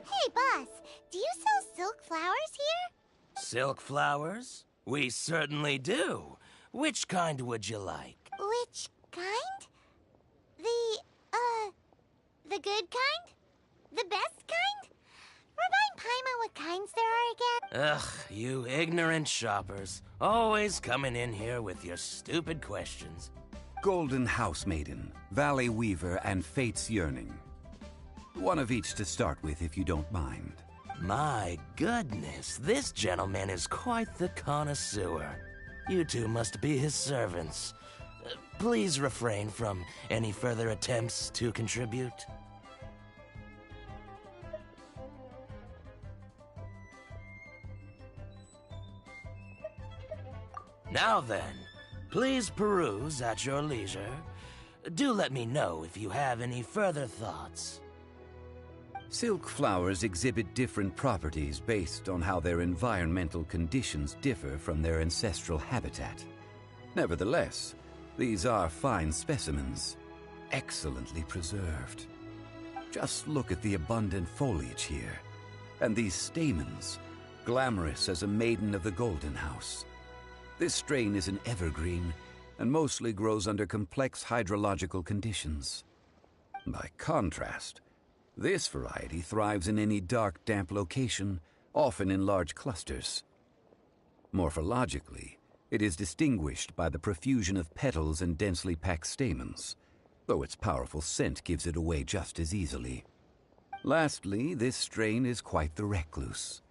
Hey, boss, do you sell silk flowers here? Silk flowers? We certainly do. Which kind would you like? Which kind? The good kind? The best kind? Remind Paimon what kinds there are again. Ugh, you ignorant shoppers. Always coming in here with your stupid questions. Golden Housemaiden, Valley Weaver, and Fate's Yearning. One of each to start with, if you don't mind. My goodness, this gentleman is quite the connoisseur. You two must be his servants. Please refrain from any further attempts to contribute. Now then, please peruse at your leisure. Do let me know if you have any further thoughts. Silk flowers exhibit different properties based on how their environmental conditions differ from their ancestral habitat. Nevertheless, these are fine specimens, excellently preserved. Just look at the abundant foliage here, and these stamens, glamorous as a maiden of the Golden House. This strain is an evergreen, and mostly grows under complex hydrological conditions. By contrast, this variety thrives in any dark, damp location, often in large clusters. Morphologically, it is distinguished by the profusion of petals and densely packed stamens, though its powerful scent gives it away just as easily. Lastly, this strain is quite the recluse.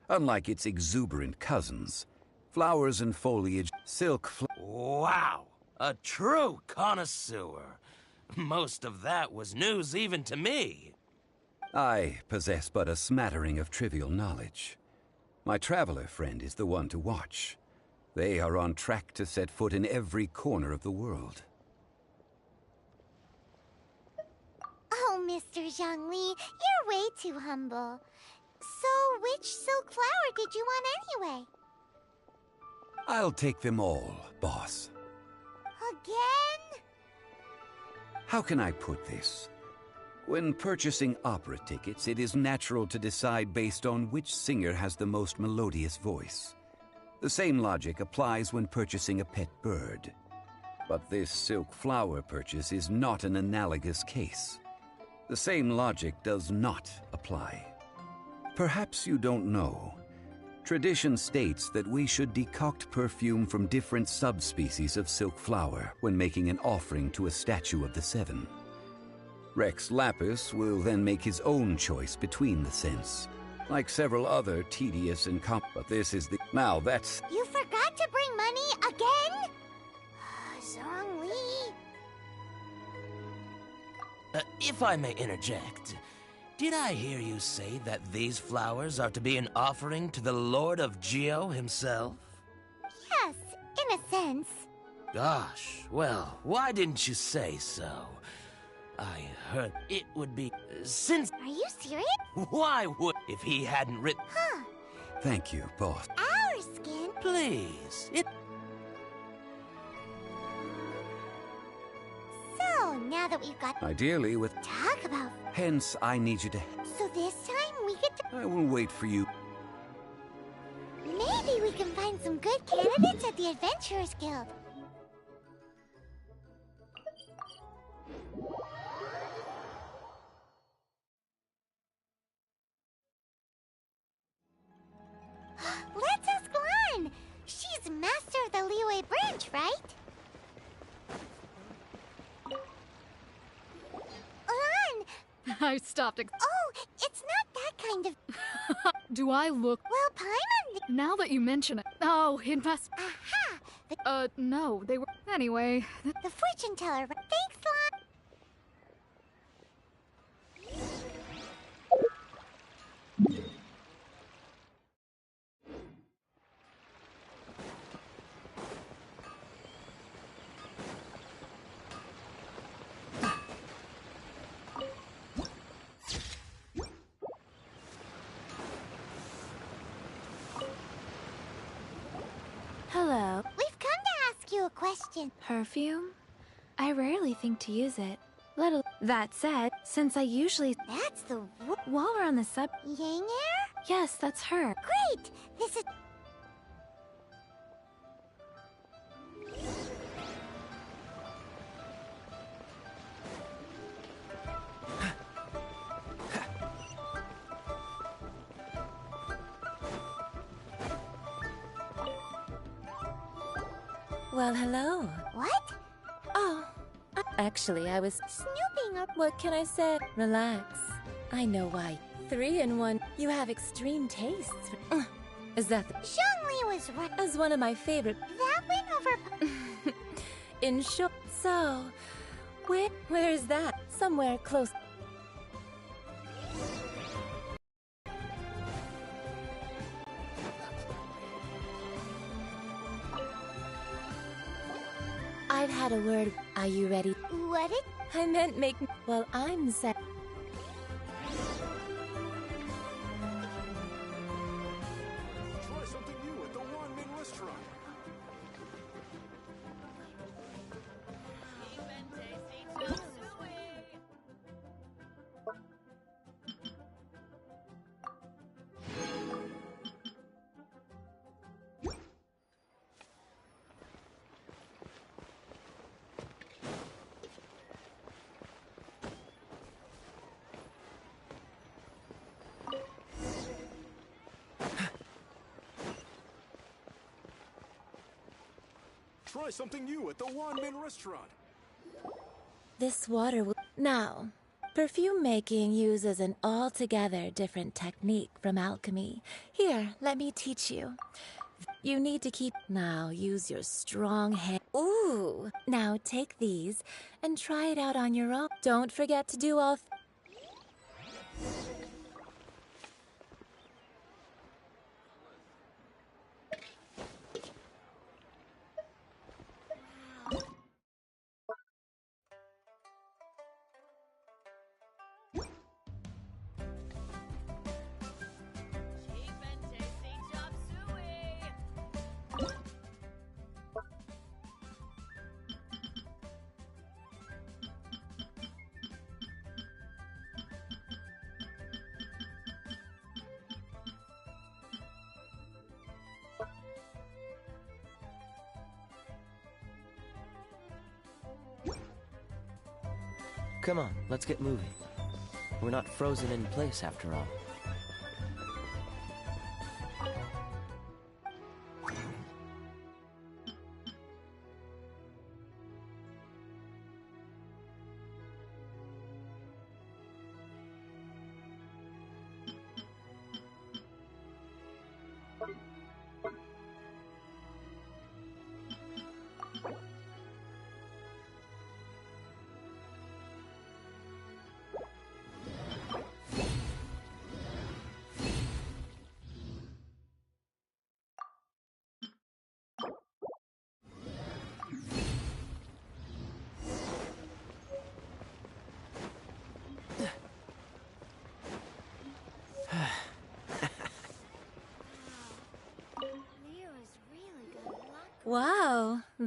Unlike its exuberant cousins, flowers and foliage, Wow! A true connoisseur. Most of that was news even to me. I possess but a smattering of trivial knowledge. My traveler friend is the one to watch. They are on track to set foot in every corner of the world. Oh, Mr. Zhongli, you're way too humble. So, which silk flower did you want anyway? I'll take them all, boss. Again? How can I put this? When purchasing opera tickets, it is natural to decide based on which singer has the most melodious voice. The same logic applies when purchasing a pet bird. But this silk flower purchase is not an analogous case. The same logic does not apply. Perhaps you don't know. Tradition states that we should decoct perfume from different subspecies of silk flower when making an offering to a statue of the Seven. Rex Lapis will then make his own choice between the scents, like several other tedious and but this is the... Now that's... You forgot to bring money again? Zhongli. If I may interject, did I hear you say that these flowers are to be an offering to the Lord of Geo himself? Yes, in a sense. Gosh, well, why didn't you say so? I heard it would be... since... Are you serious? Why would... if he hadn't written... Huh. Thank you, boss. Our skin? Please, it... So, now that we've got... Ideally with... talk about... Hence, I need you to... So this time we get to... I will wait for you. Maybe we can find some good candidates at the Adventurers Guild. Let's ask Lan! She's master of the Liyue branch, right? Lan! I stopped. Oh, it's not that kind of... Do I look... Well, Paimon... Now that you mention it... Oh, it must... Aha! No, they were... Anyway... The fortune teller... Thanks, Lan! Hello. We've come to ask you a question. Perfume? I rarely think to use it. That said, since I usually... That's the... While we're on the Yang Air? Yes, that's her. Great! This is... Well, hello. What? Oh, actually, I was snooping up. What can I say? Relax. I know why. 3 in 1. You have extreme tastes. Is that the... Zhongli was right. As one of my favorite... That went over... In short, so... Where is that? Somewhere close... I've had a word. Are you ready? What it? I meant make... Well, I'm set. Try something new at the Wanmin restaurant. Try something new at the Wanmin restaurant. This water will... Now, perfume making uses an altogether different technique from alchemy. Here, let me teach you. You need to keep... Now, use your strong hand. Ooh! Now, take these and try it out on your own. Don't forget to do all... Come on, let's get moving. We're not frozen in place after all.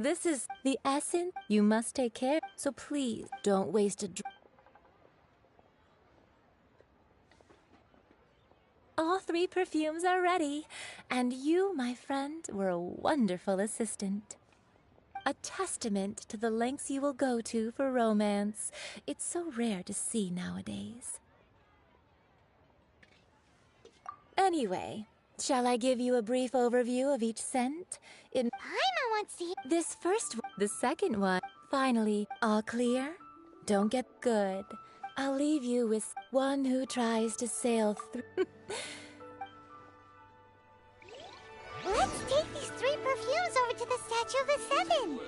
This is the essence. You must take care, so please don't waste a drop. All 3 perfumes are ready, and you, my friend, were a wonderful assistant. A testament to the lengths you will go to for romance. It's so rare to see nowadays. Anyway, shall I give you a brief overview of each scent? Paimon wants to hear. This first one, the second one. Finally, all clear? Don't get good. I'll leave you with one who tries to sail through. Let's take these 3 perfumes over to the Statue of the Seven.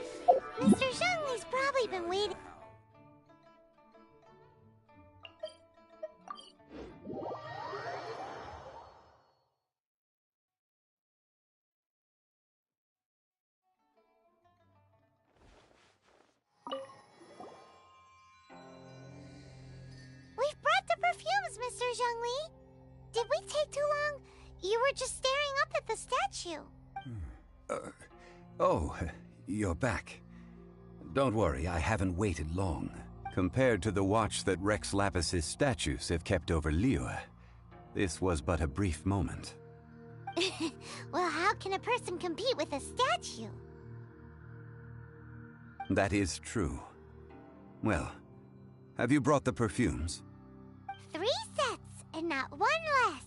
Mr. Zhongli's probably been waiting. We've brought the perfumes, Mr. Zhongli. Did we take too long? You were just staring up at the statue. Oh, you're back. Don't worry, I haven't waited long. Compared to the watch that Rex Lapis's statues have kept over Liyue, this was but a brief moment. Well, how can a person compete with a statue? That is true. Well, have you brought the perfumes? 3 sets, and not 1 less.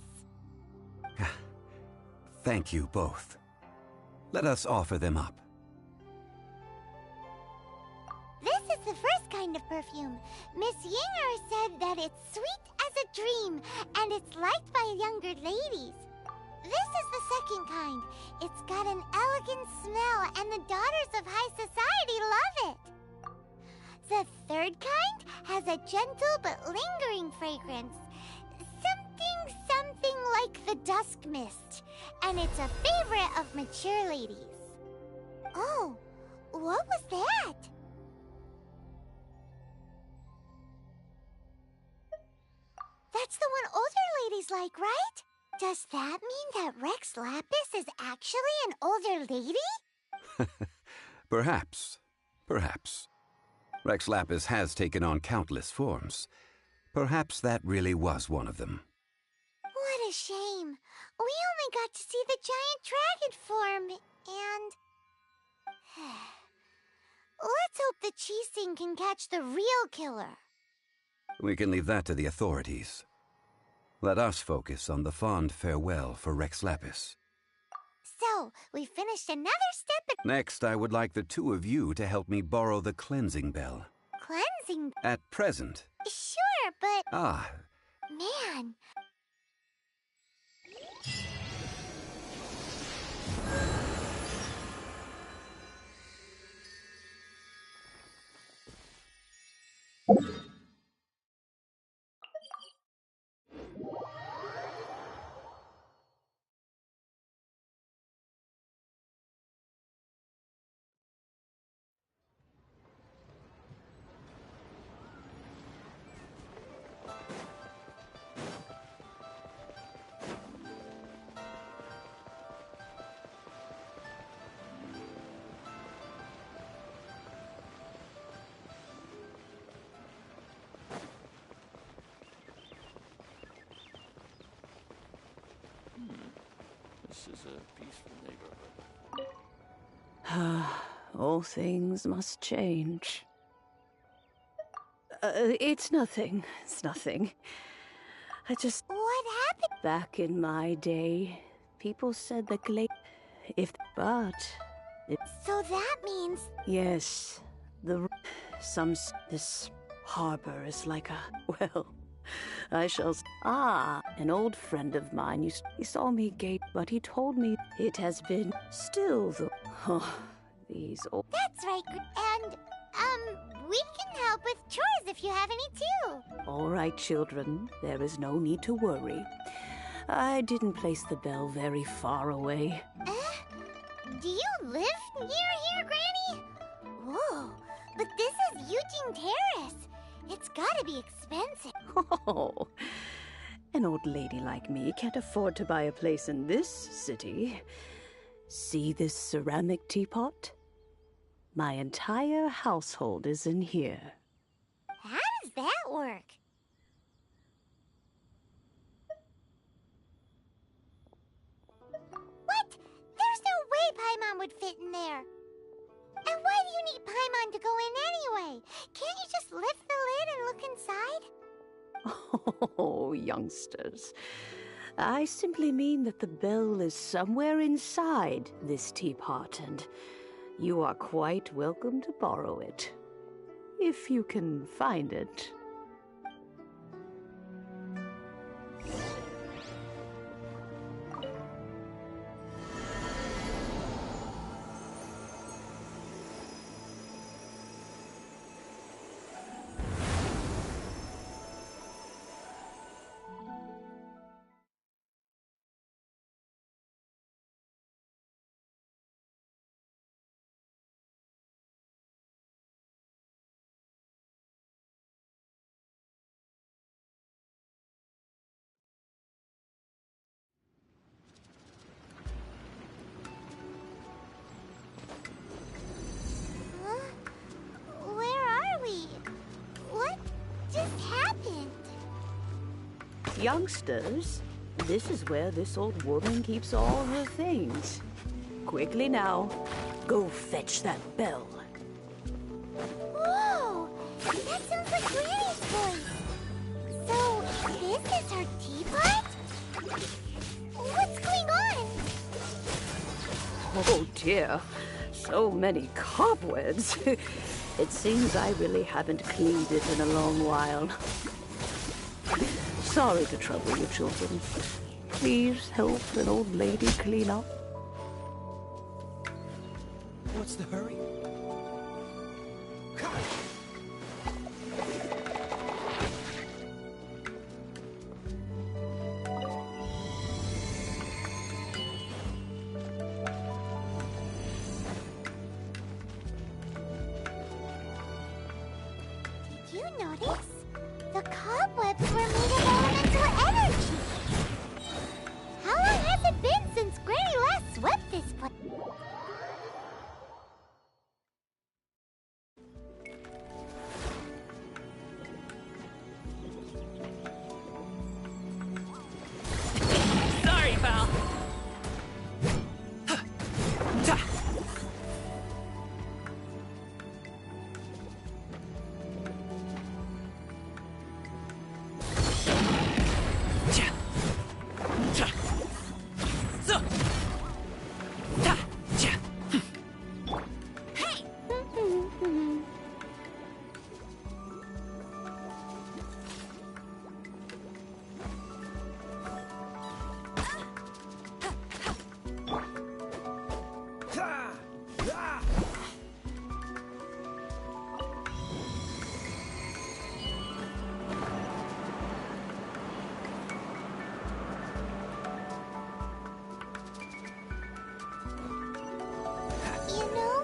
Thank you both. Let us offer them up. This is the first kind of perfume. Miss Yinger said that it's sweet as a dream, and it's liked by younger ladies. This is the second kind. It's got an elegant smell, and the daughters of high society love it. The third kind has a gentle but lingering fragrance. Something like the dusk mist, and it's a favorite of mature ladies. Oh, what was that? That's the one older ladies like, right? Does that mean that Rex Lapis is actually an older lady? Perhaps. Perhaps. Rex Lapis has taken on countless forms. Perhaps that really was one of them. What a shame. We only got to see the giant dragon form, and... Let's hope the Qixing can catch the real killer. We can leave that to the authorities. Let us focus on the fond farewell for Rex Lapis. So, we finished another step. Next, I would like the 2 of you to help me borrow the cleansing bell. Cleansing? At present. Sure, but... Ah. Man. This is a peaceful neighborhood. All things must change. It's nothing. It's nothing. I just... What happened? Back in my day, people said the but... So that means... Yes. This harbor is like a... Well... I shall... an old friend of mine he saw me gate, but he told me it has been still the... Oh, these old... That's right, and, we can help with chores if you have any too. All right, children, there is no need to worry. I didn't place the bell very far away. Do you live near here, Granny? Whoa, but this is Eugene Terrace. It's gotta be expensive. Oh, an old lady like me can't afford to buy a place in this city. See this ceramic teapot? My entire household is in here. How does that work? What? There's no way Paimon would fit in there. And why do you need Paimon to go in anyway? Can't you just lift the lid and look inside? Oh, youngsters. I simply mean that the bell is somewhere inside this teapot, and you are quite welcome to borrow it. If you can find it. Where are we? What just happened? Youngsters, this is where this old woman keeps all her things. Quickly now, go fetch that bell. Whoa! That sounds like Granny's voice. So, this is her teapot? What's going on? Oh dear, so many cobwebs. It seems I really haven't cleaned it in a long while. Sorry to trouble you, children. Please help an old lady clean up. What's the hurry? Did you notice? The cobwebs were made of elemental energy. How long has it been since Granny last swept this place? Sorry, pal. You know,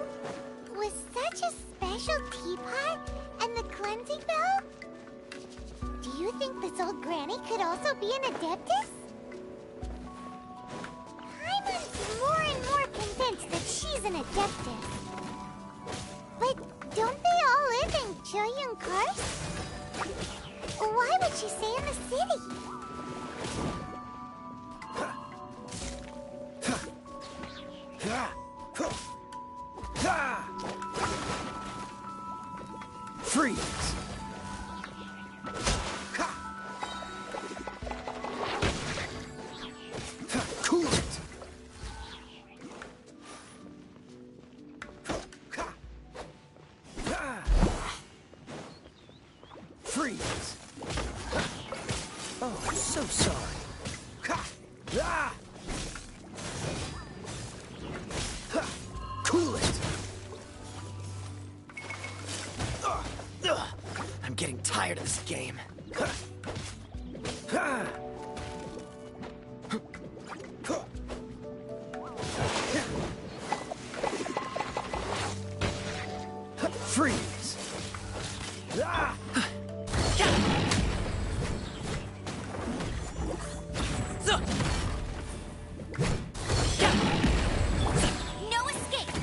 with such a special teapot and the cleansing bell, do you think this old granny could also be an adeptus? Paimon's more and more convinced that she's an adeptus. But don't they all live in Choyun Karst? Why would she stay in the city? Freeze! Cool it! Freeze! Oh, I'm so sorry. Cool it! I'm getting tired of this game. Freeze! No escape!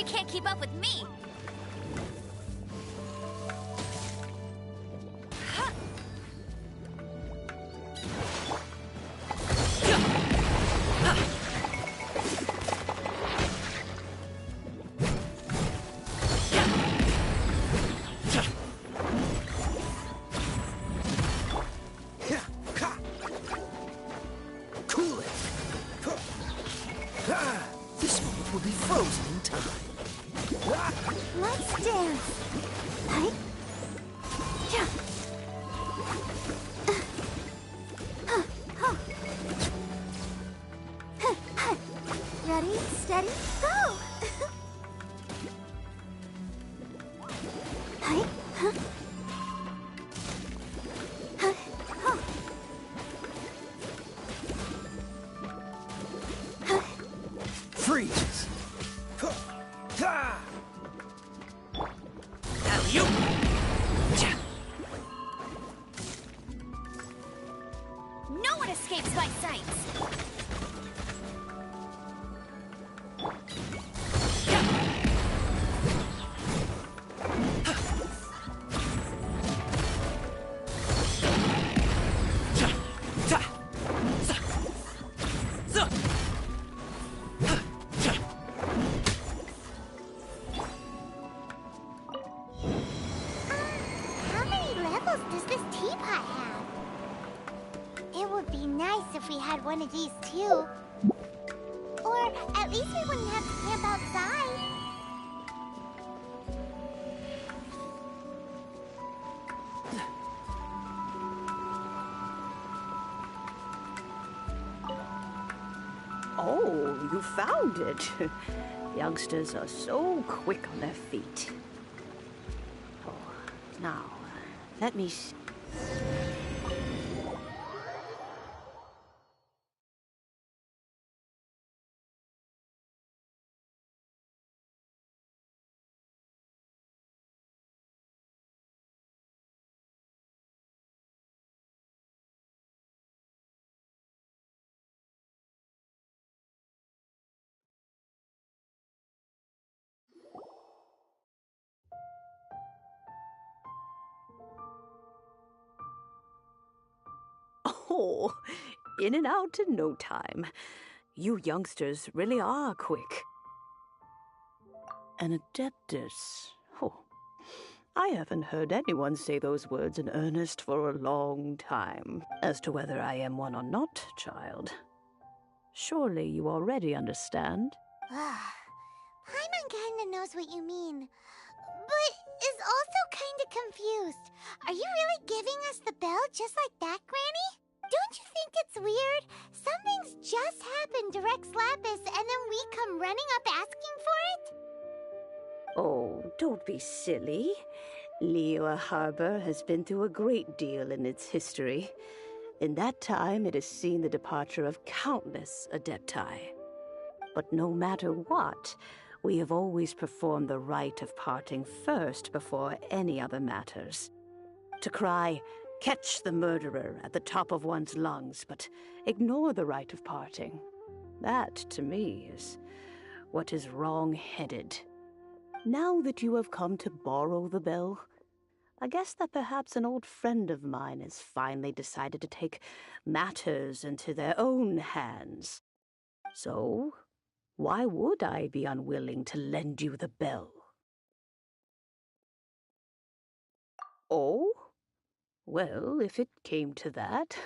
you can't keep up with me. Cool it. This moment will be frozen in time. Let's dance. Hi. Yeah. Ready, steady, go! Hi. Freeze! Alley-oop! No one escapes my sights! How many levels does this teapot have? It would be nice if we had one of these too. Or at least we wouldn't have to camp outside. Oh, you found it. Youngsters are so quick on their feet. Oh, now, let me see. Oh, in and out in no time. You youngsters really are quick. An adeptus. Oh, I haven't heard anyone say those words in earnest for a long time. As to whether I am one or not, child, surely you already understand. Paimon kinda knows what you mean, but is also kinda confused. Are you really giving us the bell just like that, Granny? Don't you think it's weird? Something's just happened to Rex Lapis and then we come running up asking for it? Oh, don't be silly. Liyue Harbor has been through a great deal in its history. In that time, it has seen the departure of countless adepti. But no matter what, we have always performed the rite of parting first before any other matters. To cry, "Catch the murderer," at the top of one's lungs, but ignore the rite of parting. That, to me, is what is wrong-headed. Now that you have come to borrow the bell, I guess that perhaps an old friend of mine has finally decided to take matters into their own hands. So, why would I be unwilling to lend you the bell? Oh? Well, if it came to that,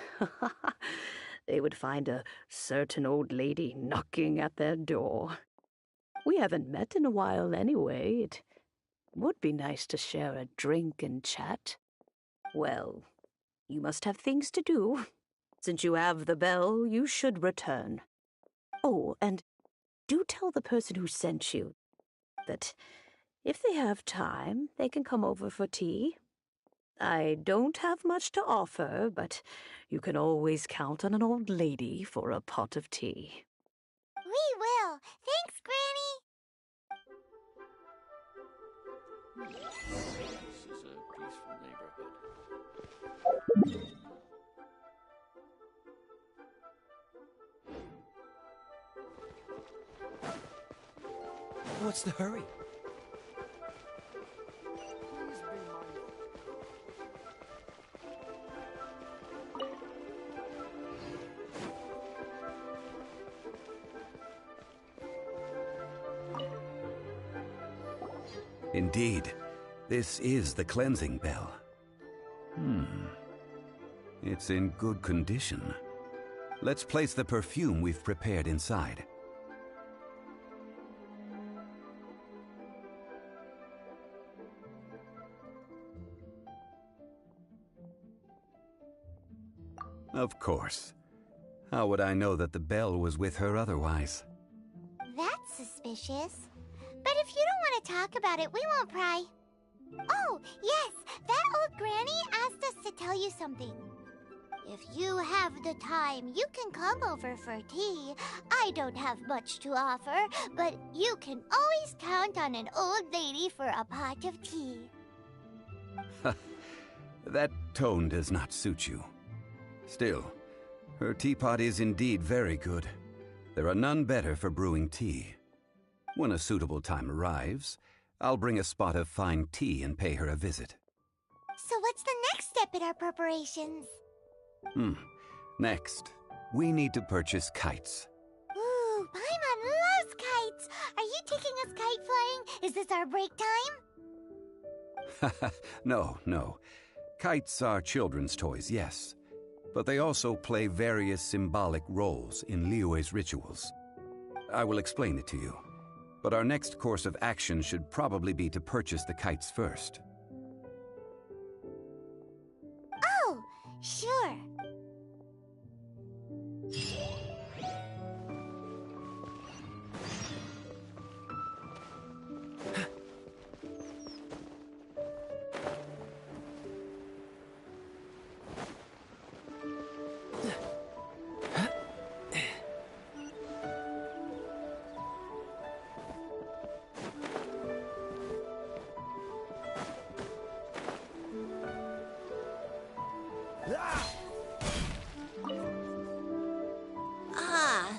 they would find a certain old lady knocking at their door. We haven't met in a while anyway. It would be nice to share a drink and chat. Well, you must have things to do. Since you have the bell, you should return. Oh, and do tell the person who sent you that if they have time, they can come over for tea. I don't have much to offer, but you can always count on an old lady for a pot of tea. We will. Thanks, Granny. This is a peaceful neighborhood. What's the hurry? Indeed, this is the cleansing bell. It's in good condition. Let's place the perfume we've prepared inside. Of course. How would I know that the bell was with her otherwise? That's suspicious. But if you don't want to talk about it, we won't pry. Oh, yes, that old granny asked us to tell you something. If you have the time, you can come over for tea. I don't have much to offer, but you can always count on an old lady for a pot of tea. That tone does not suit you. Still, her teapot is indeed very good. There are none better for brewing tea. When a suitable time arrives, I'll bring a spot of fine tea and pay her a visit. So what's the next step in our preparations? Next, we need to purchase kites. Ooh, Paimon loves kites! Are you taking us kite flying? Is this our break time? No. Kites are children's toys, yes. But they also play various symbolic roles in Liyue's rituals. I will explain it to you. But our next course of action should probably be to purchase the kites first. Oh, sure.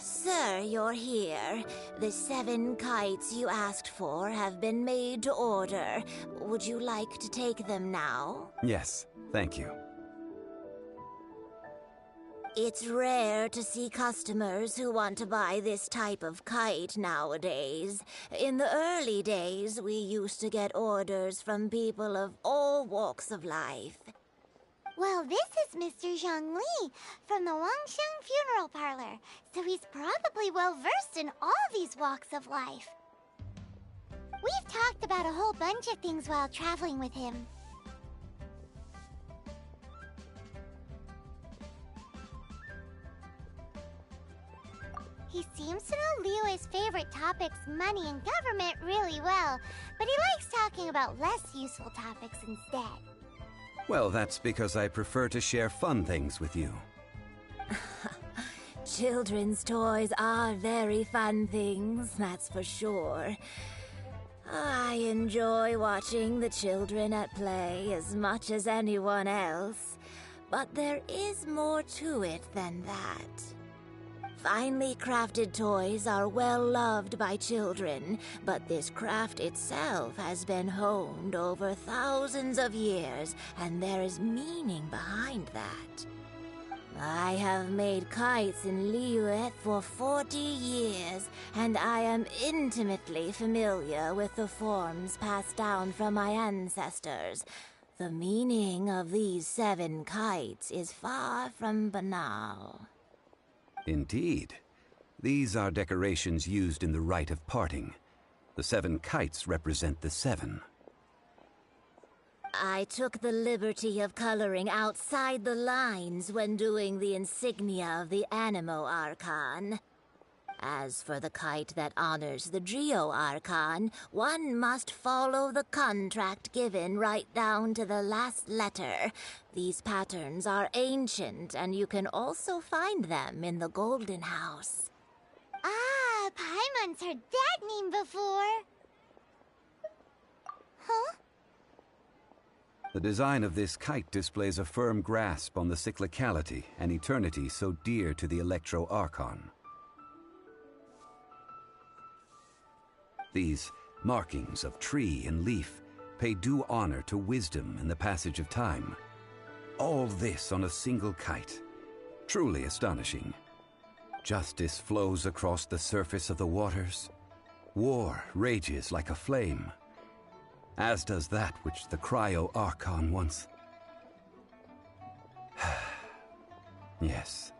Sir, you're here. The 7 kites you asked for have been made to order. Would you like to take them now? Yes, thank you. It's rare to see customers who want to buy this type of kite nowadays. In the early days, we used to get orders from people of all walks of life. Well, this is Mr. Zhongli from the Wangsheng Funeral Parlor, so he's probably well-versed in all these walks of life. We've talked about a whole bunch of things while traveling with him. He seems to know Liyue's favorite topics, money and government, really well, but he likes talking about less useful topics instead. Well, that's because I prefer to share fun things with you. Children's toys are very fun things, that's for sure. I enjoy watching the children at play as much as anyone else, but there is more to it than that. Finely crafted toys are well loved by children, but this craft itself has been honed over thousands of years, and there is meaning behind that. I have made kites in Liyue for 40 years, and I am intimately familiar with the forms passed down from my ancestors. The meaning of these 7 kites is far from banal. Indeed. These are decorations used in the rite of parting. The 7 kites represent the 7. I took the liberty of coloring outside the lines when doing the insignia of the Animo Archon. As for the kite that honors the Geo Archon, one must follow the contract given right down to the last letter. These patterns are ancient, and you can also find them in the Golden House. Ah, Paimon's heard that name before. Huh? The design of this kite displays a firm grasp on the cyclicality and eternity so dear to the Electro Archon. These markings of tree and leaf pay due honor to wisdom and the passage of time. All this on a single kite. Truly astonishing. Justice flows across the surface of the waters. War rages like a flame, as does that which the Cryo-Archon once... Yes,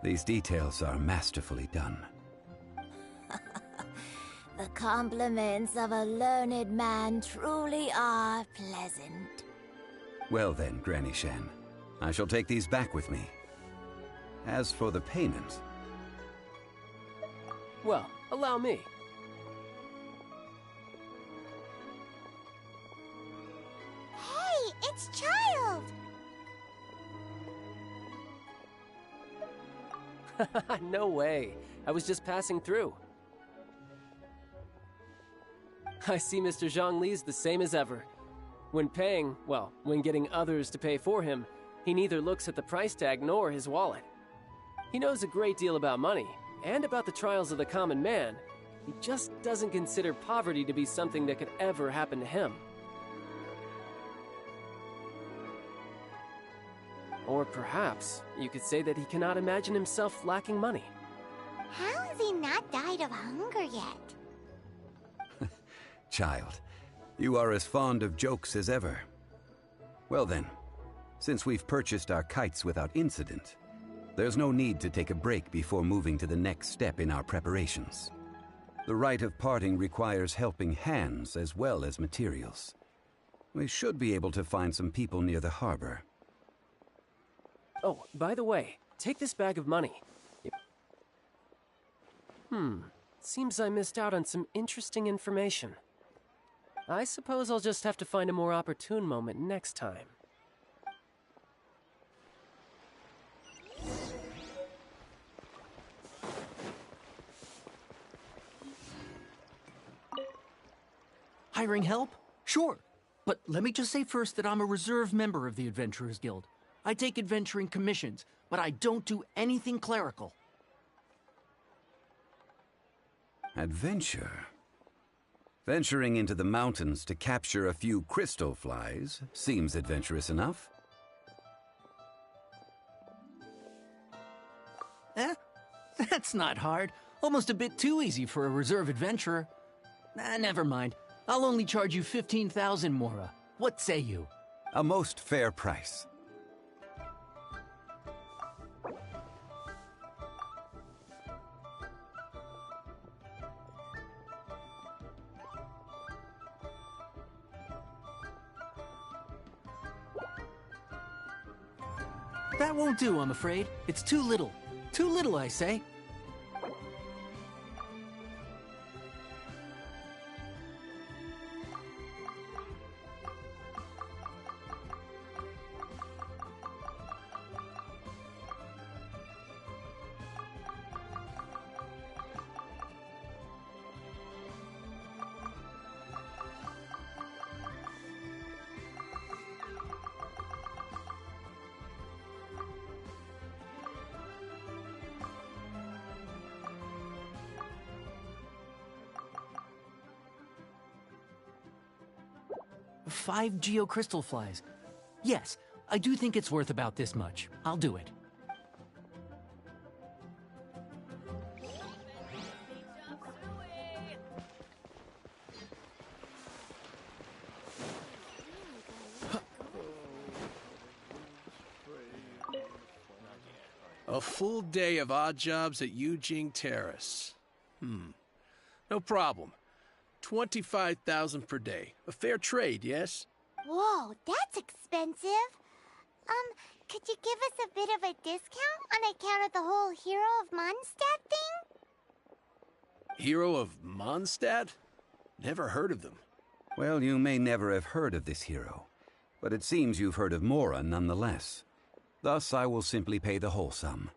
these details are masterfully done. The compliments of a learned man truly are pleasant. Well then, Granny Shan, I shall take these back with me. As for the payment... Well, allow me. Hey, it's Child! No way. I was just passing through. I see Mr. Zhongli's the same as ever. When paying, well, when getting others to pay for him, he neither looks at the price tag nor his wallet. He knows a great deal about money, and about the trials of the common man. He just doesn't consider poverty to be something that could ever happen to him. Or perhaps you could say that he cannot imagine himself lacking money. How has he not died of hunger yet? Child, you are as fond of jokes as ever. Well then, since we've purchased our kites without incident, there's no need to take a break before moving to the next step in our preparations. The rite of parting requires helping hands as well as materials. We should be able to find some people near the harbor. Oh, by the way, take this bag of money. Seems I missed out on some interesting information. I suppose I'll just have to find a more opportune moment next time. Hiring help? Sure. But let me just say first that I'm a reserve member of the Adventurers Guild. I take adventuring commissions, but I don't do anything clerical. Adventure? Venturing into the mountains to capture a few crystal flies seems adventurous enough. That's not hard. Almost a bit too easy for a reserve adventurer. Never mind. I'll only charge you 15,000 Mora. What say you? A most fair price. That won't do, I'm afraid. It's too little. Too little, I say. Five geocrystal flies. Yes, I do think it's worth about this much. I'll do it. A full day of odd jobs at Yujing Terrace. No problem. 25,000 per day. A fair trade, yes? Whoa, that's expensive. Could you give us a bit of a discount on account of the whole Hero of Mondstadt thing? Hero of Mondstadt? Never heard of them. Well, you may never have heard of this hero, but it seems you've heard of Mora nonetheless. Thus, I will simply pay the whole sum.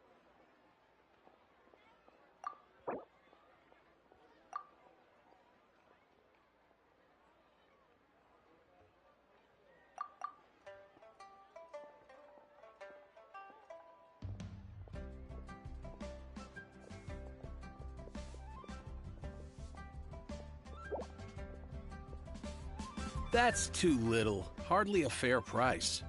That's too little. Hardly a fair price.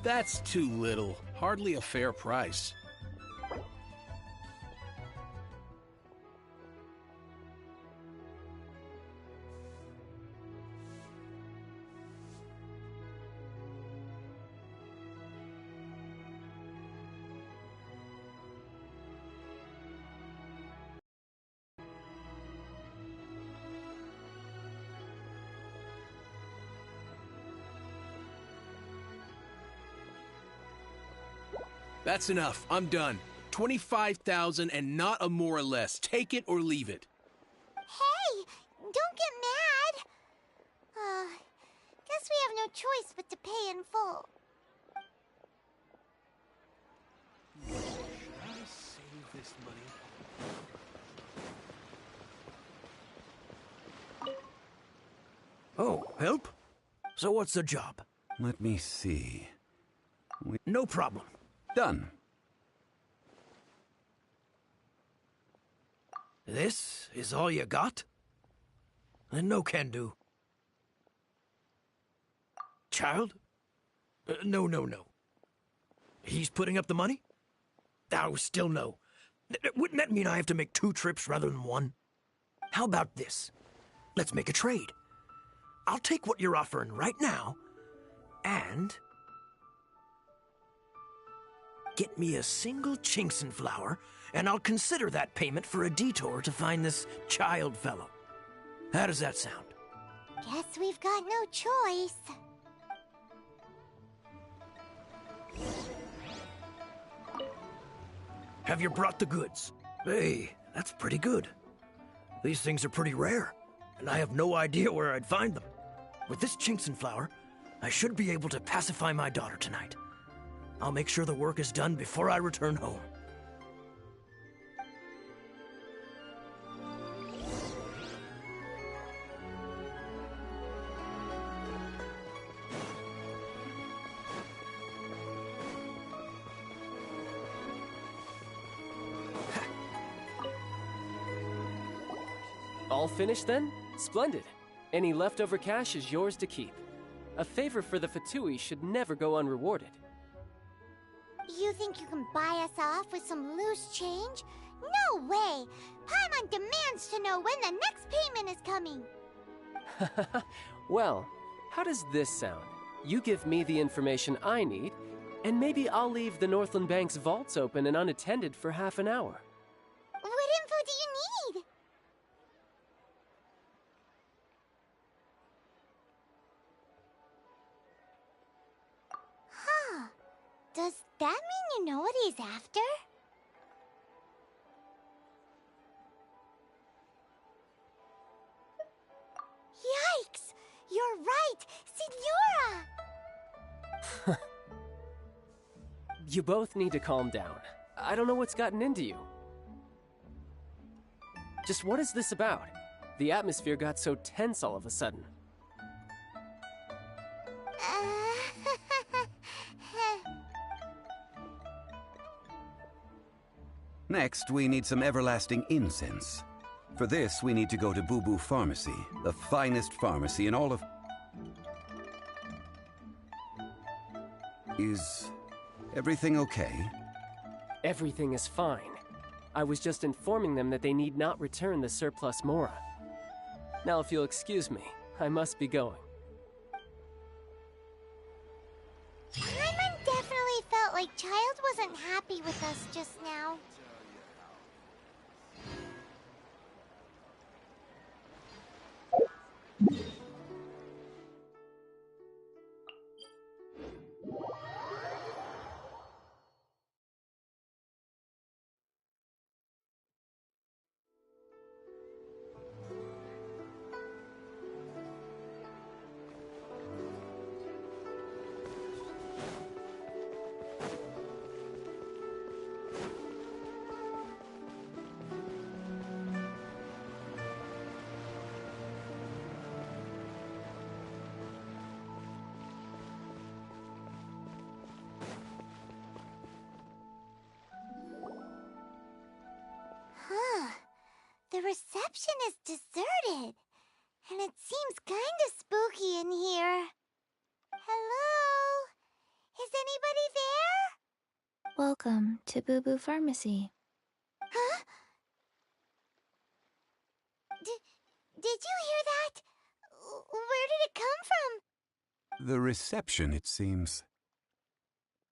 That's too little. Hardly a fair price. That's enough. I'm done. 25,000 and not a more or less. Take it or leave it. Hey, don't get mad. Guess we have no choice but to pay in full. Should I save this money? Oh, help? So what's the job? Let me see. No problem. Done. This is all you got? Then no can do. Child? No. He's putting up the money? Oh, still no. Wouldn't that mean I have to make 2 trips rather than 1? How about this? Let's make a trade. I'll take what you're offering right now, and get me a single Chinkson flower, and I'll consider that payment for a detour to find this child fellow. How does that sound? Guess we've got no choice. Have you brought the goods? Hey, that's pretty good. These things are pretty rare, and I have no idea where I'd find them. With this Chinkson flower, I should be able to pacify my daughter tonight. I'll make sure the work is done before I return home. All finished then? Splendid. Any leftover cash is yours to keep. A favor for the Fatui should never go unrewarded. You think you can buy us off with some loose change? No way! Paimon demands to know when the next payment is coming! Well, how does this sound? You give me the information I need, and maybe I'll leave the Northland Bank's vaults open and unattended for half an hour. What info do you need? Huh. Does that mean you know what he's after? Yikes! You're right! Signora! You both need to calm down. I don't know what's gotten into you. Just what is this about? The atmosphere got so tense all of a sudden. Next, we need some everlasting incense. For this, we need to go to Boo Boo Pharmacy, the finest pharmacy in all of... Is everything okay? Everything is fine. I was just informing them that they need not return the surplus Mora. Now, if you'll excuse me, I must be going. Paimon definitely felt like Child wasn't happy with us just now. reception is deserted. And it seems kinda spooky in here. Hello? Is anybody there? Welcome to Boo Boo Pharmacy. Huh? Did you hear that? Where did it come from? The reception, it seems.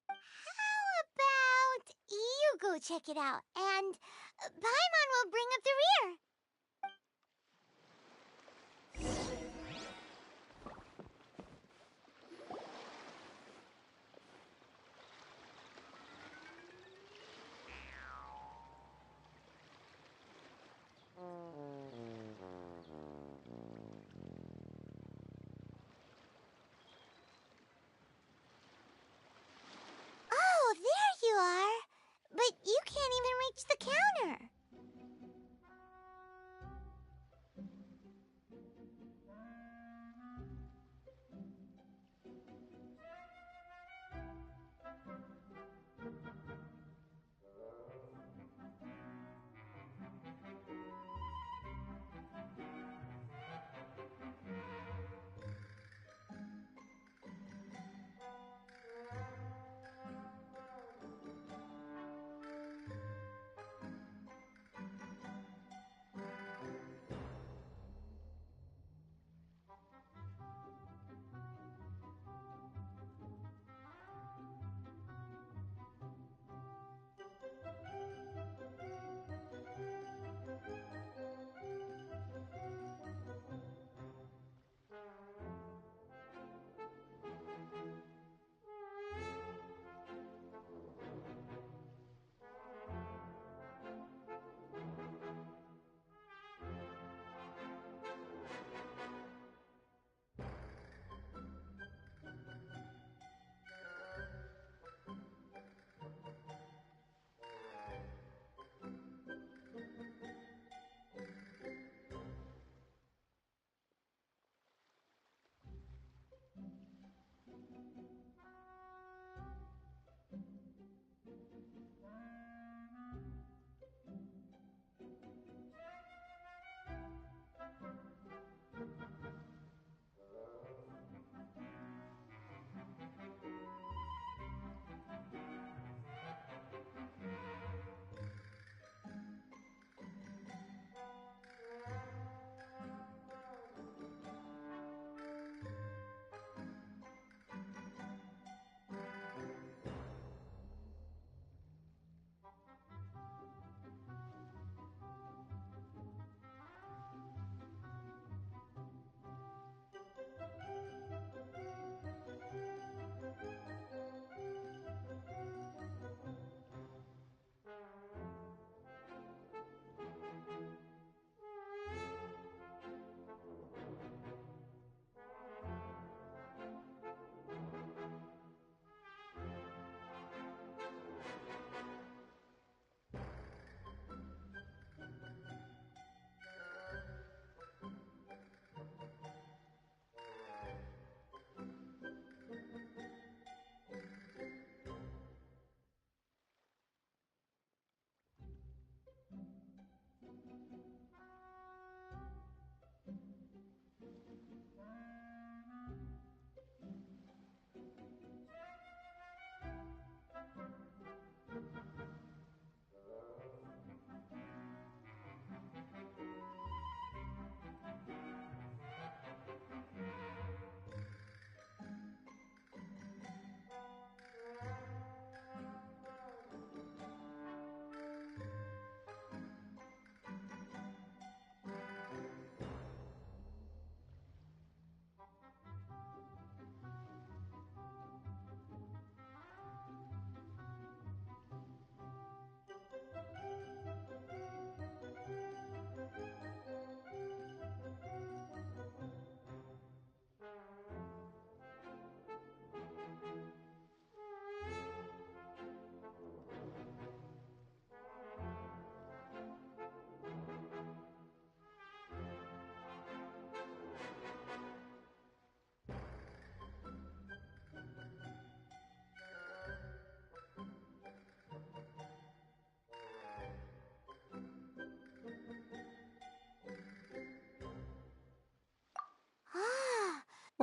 How about you go check it out, and Paimon will bring up the rear. Oh, there you are. But you can't even reach the counter.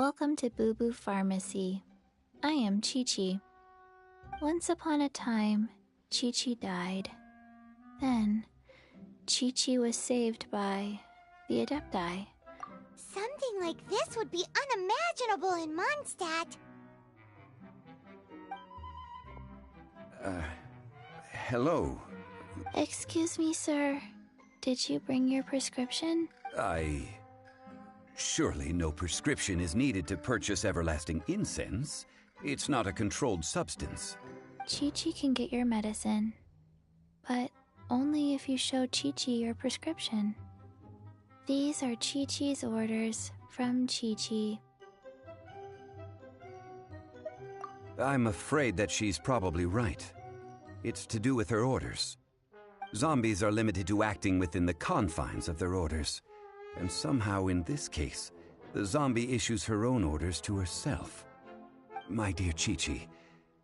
Welcome to Boo Boo Pharmacy. I am Chi-Chi. Once upon a time, Chi-Chi died. Then, Chi-Chi was saved by the Adepti. Something like this would be unimaginable in Mondstadt. Hello. Excuse me, sir. Did you bring your prescription? Surely no prescription is needed to purchase everlasting incense. It's not a controlled substance. Chi-Chi can get your medicine, but only if you show Chi-Chi your prescription. These are Chi-Chi's orders from Chi-Chi. I'm afraid that she's probably right. It's to do with her orders. Zombies are limited to acting within the confines of their orders. And somehow in this case, the zombie issues her own orders to herself. My dear Chi-Chi,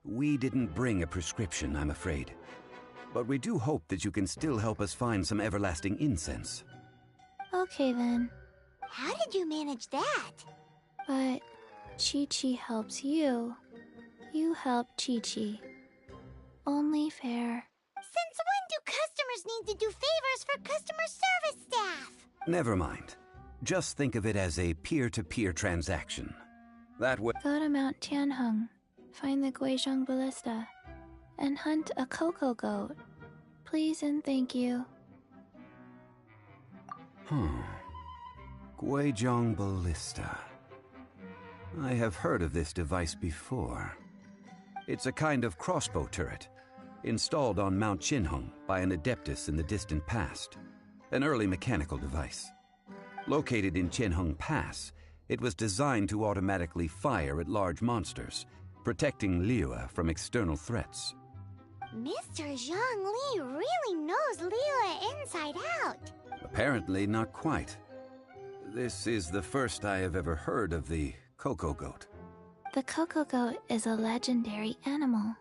we didn't bring a prescription, I'm afraid. But we do hope that you can still help us find some everlasting incense. Okay then. How did you manage that? But Chi-Chi helps you. You help Chi-Chi. Only fair. Since when do customers need to do favors for customer service staff? Never mind. Just think of it as a peer-to-peer transaction. That way... Go to Mount Tianheng, find the Guizhong Ballista, and hunt a cocoa goat. Please and thank you. Guizhong Ballista. I have heard of this device before. It's a kind of crossbow turret, installed on Mount Tianheng by an adeptus in the distant past. An early mechanical device. Located in Tianheng Pass, it was designed to automatically fire at large monsters, protecting Liyue from external threats. Mr. Zhang Li really knows Liyue inside out. Apparently not quite. This is the first I have ever heard of the cocoa goat. The cocoa goat is a legendary animal,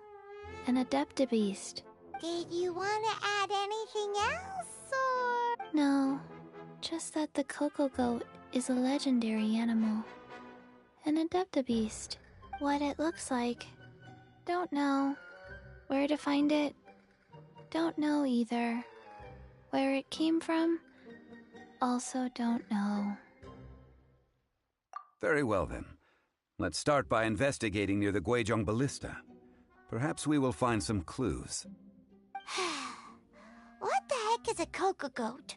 an adeptabeast. Did you want to add anything else, or...? No, just that the cocoa goat is a legendary animal. An adeptabeast. What it looks like, don't know. Where to find it, don't know either. Where it came from, also don't know. Very well then. Let's start by investigating near the Guizhong Ballista. Perhaps we will find some clues. What the heck is a cocoa goat?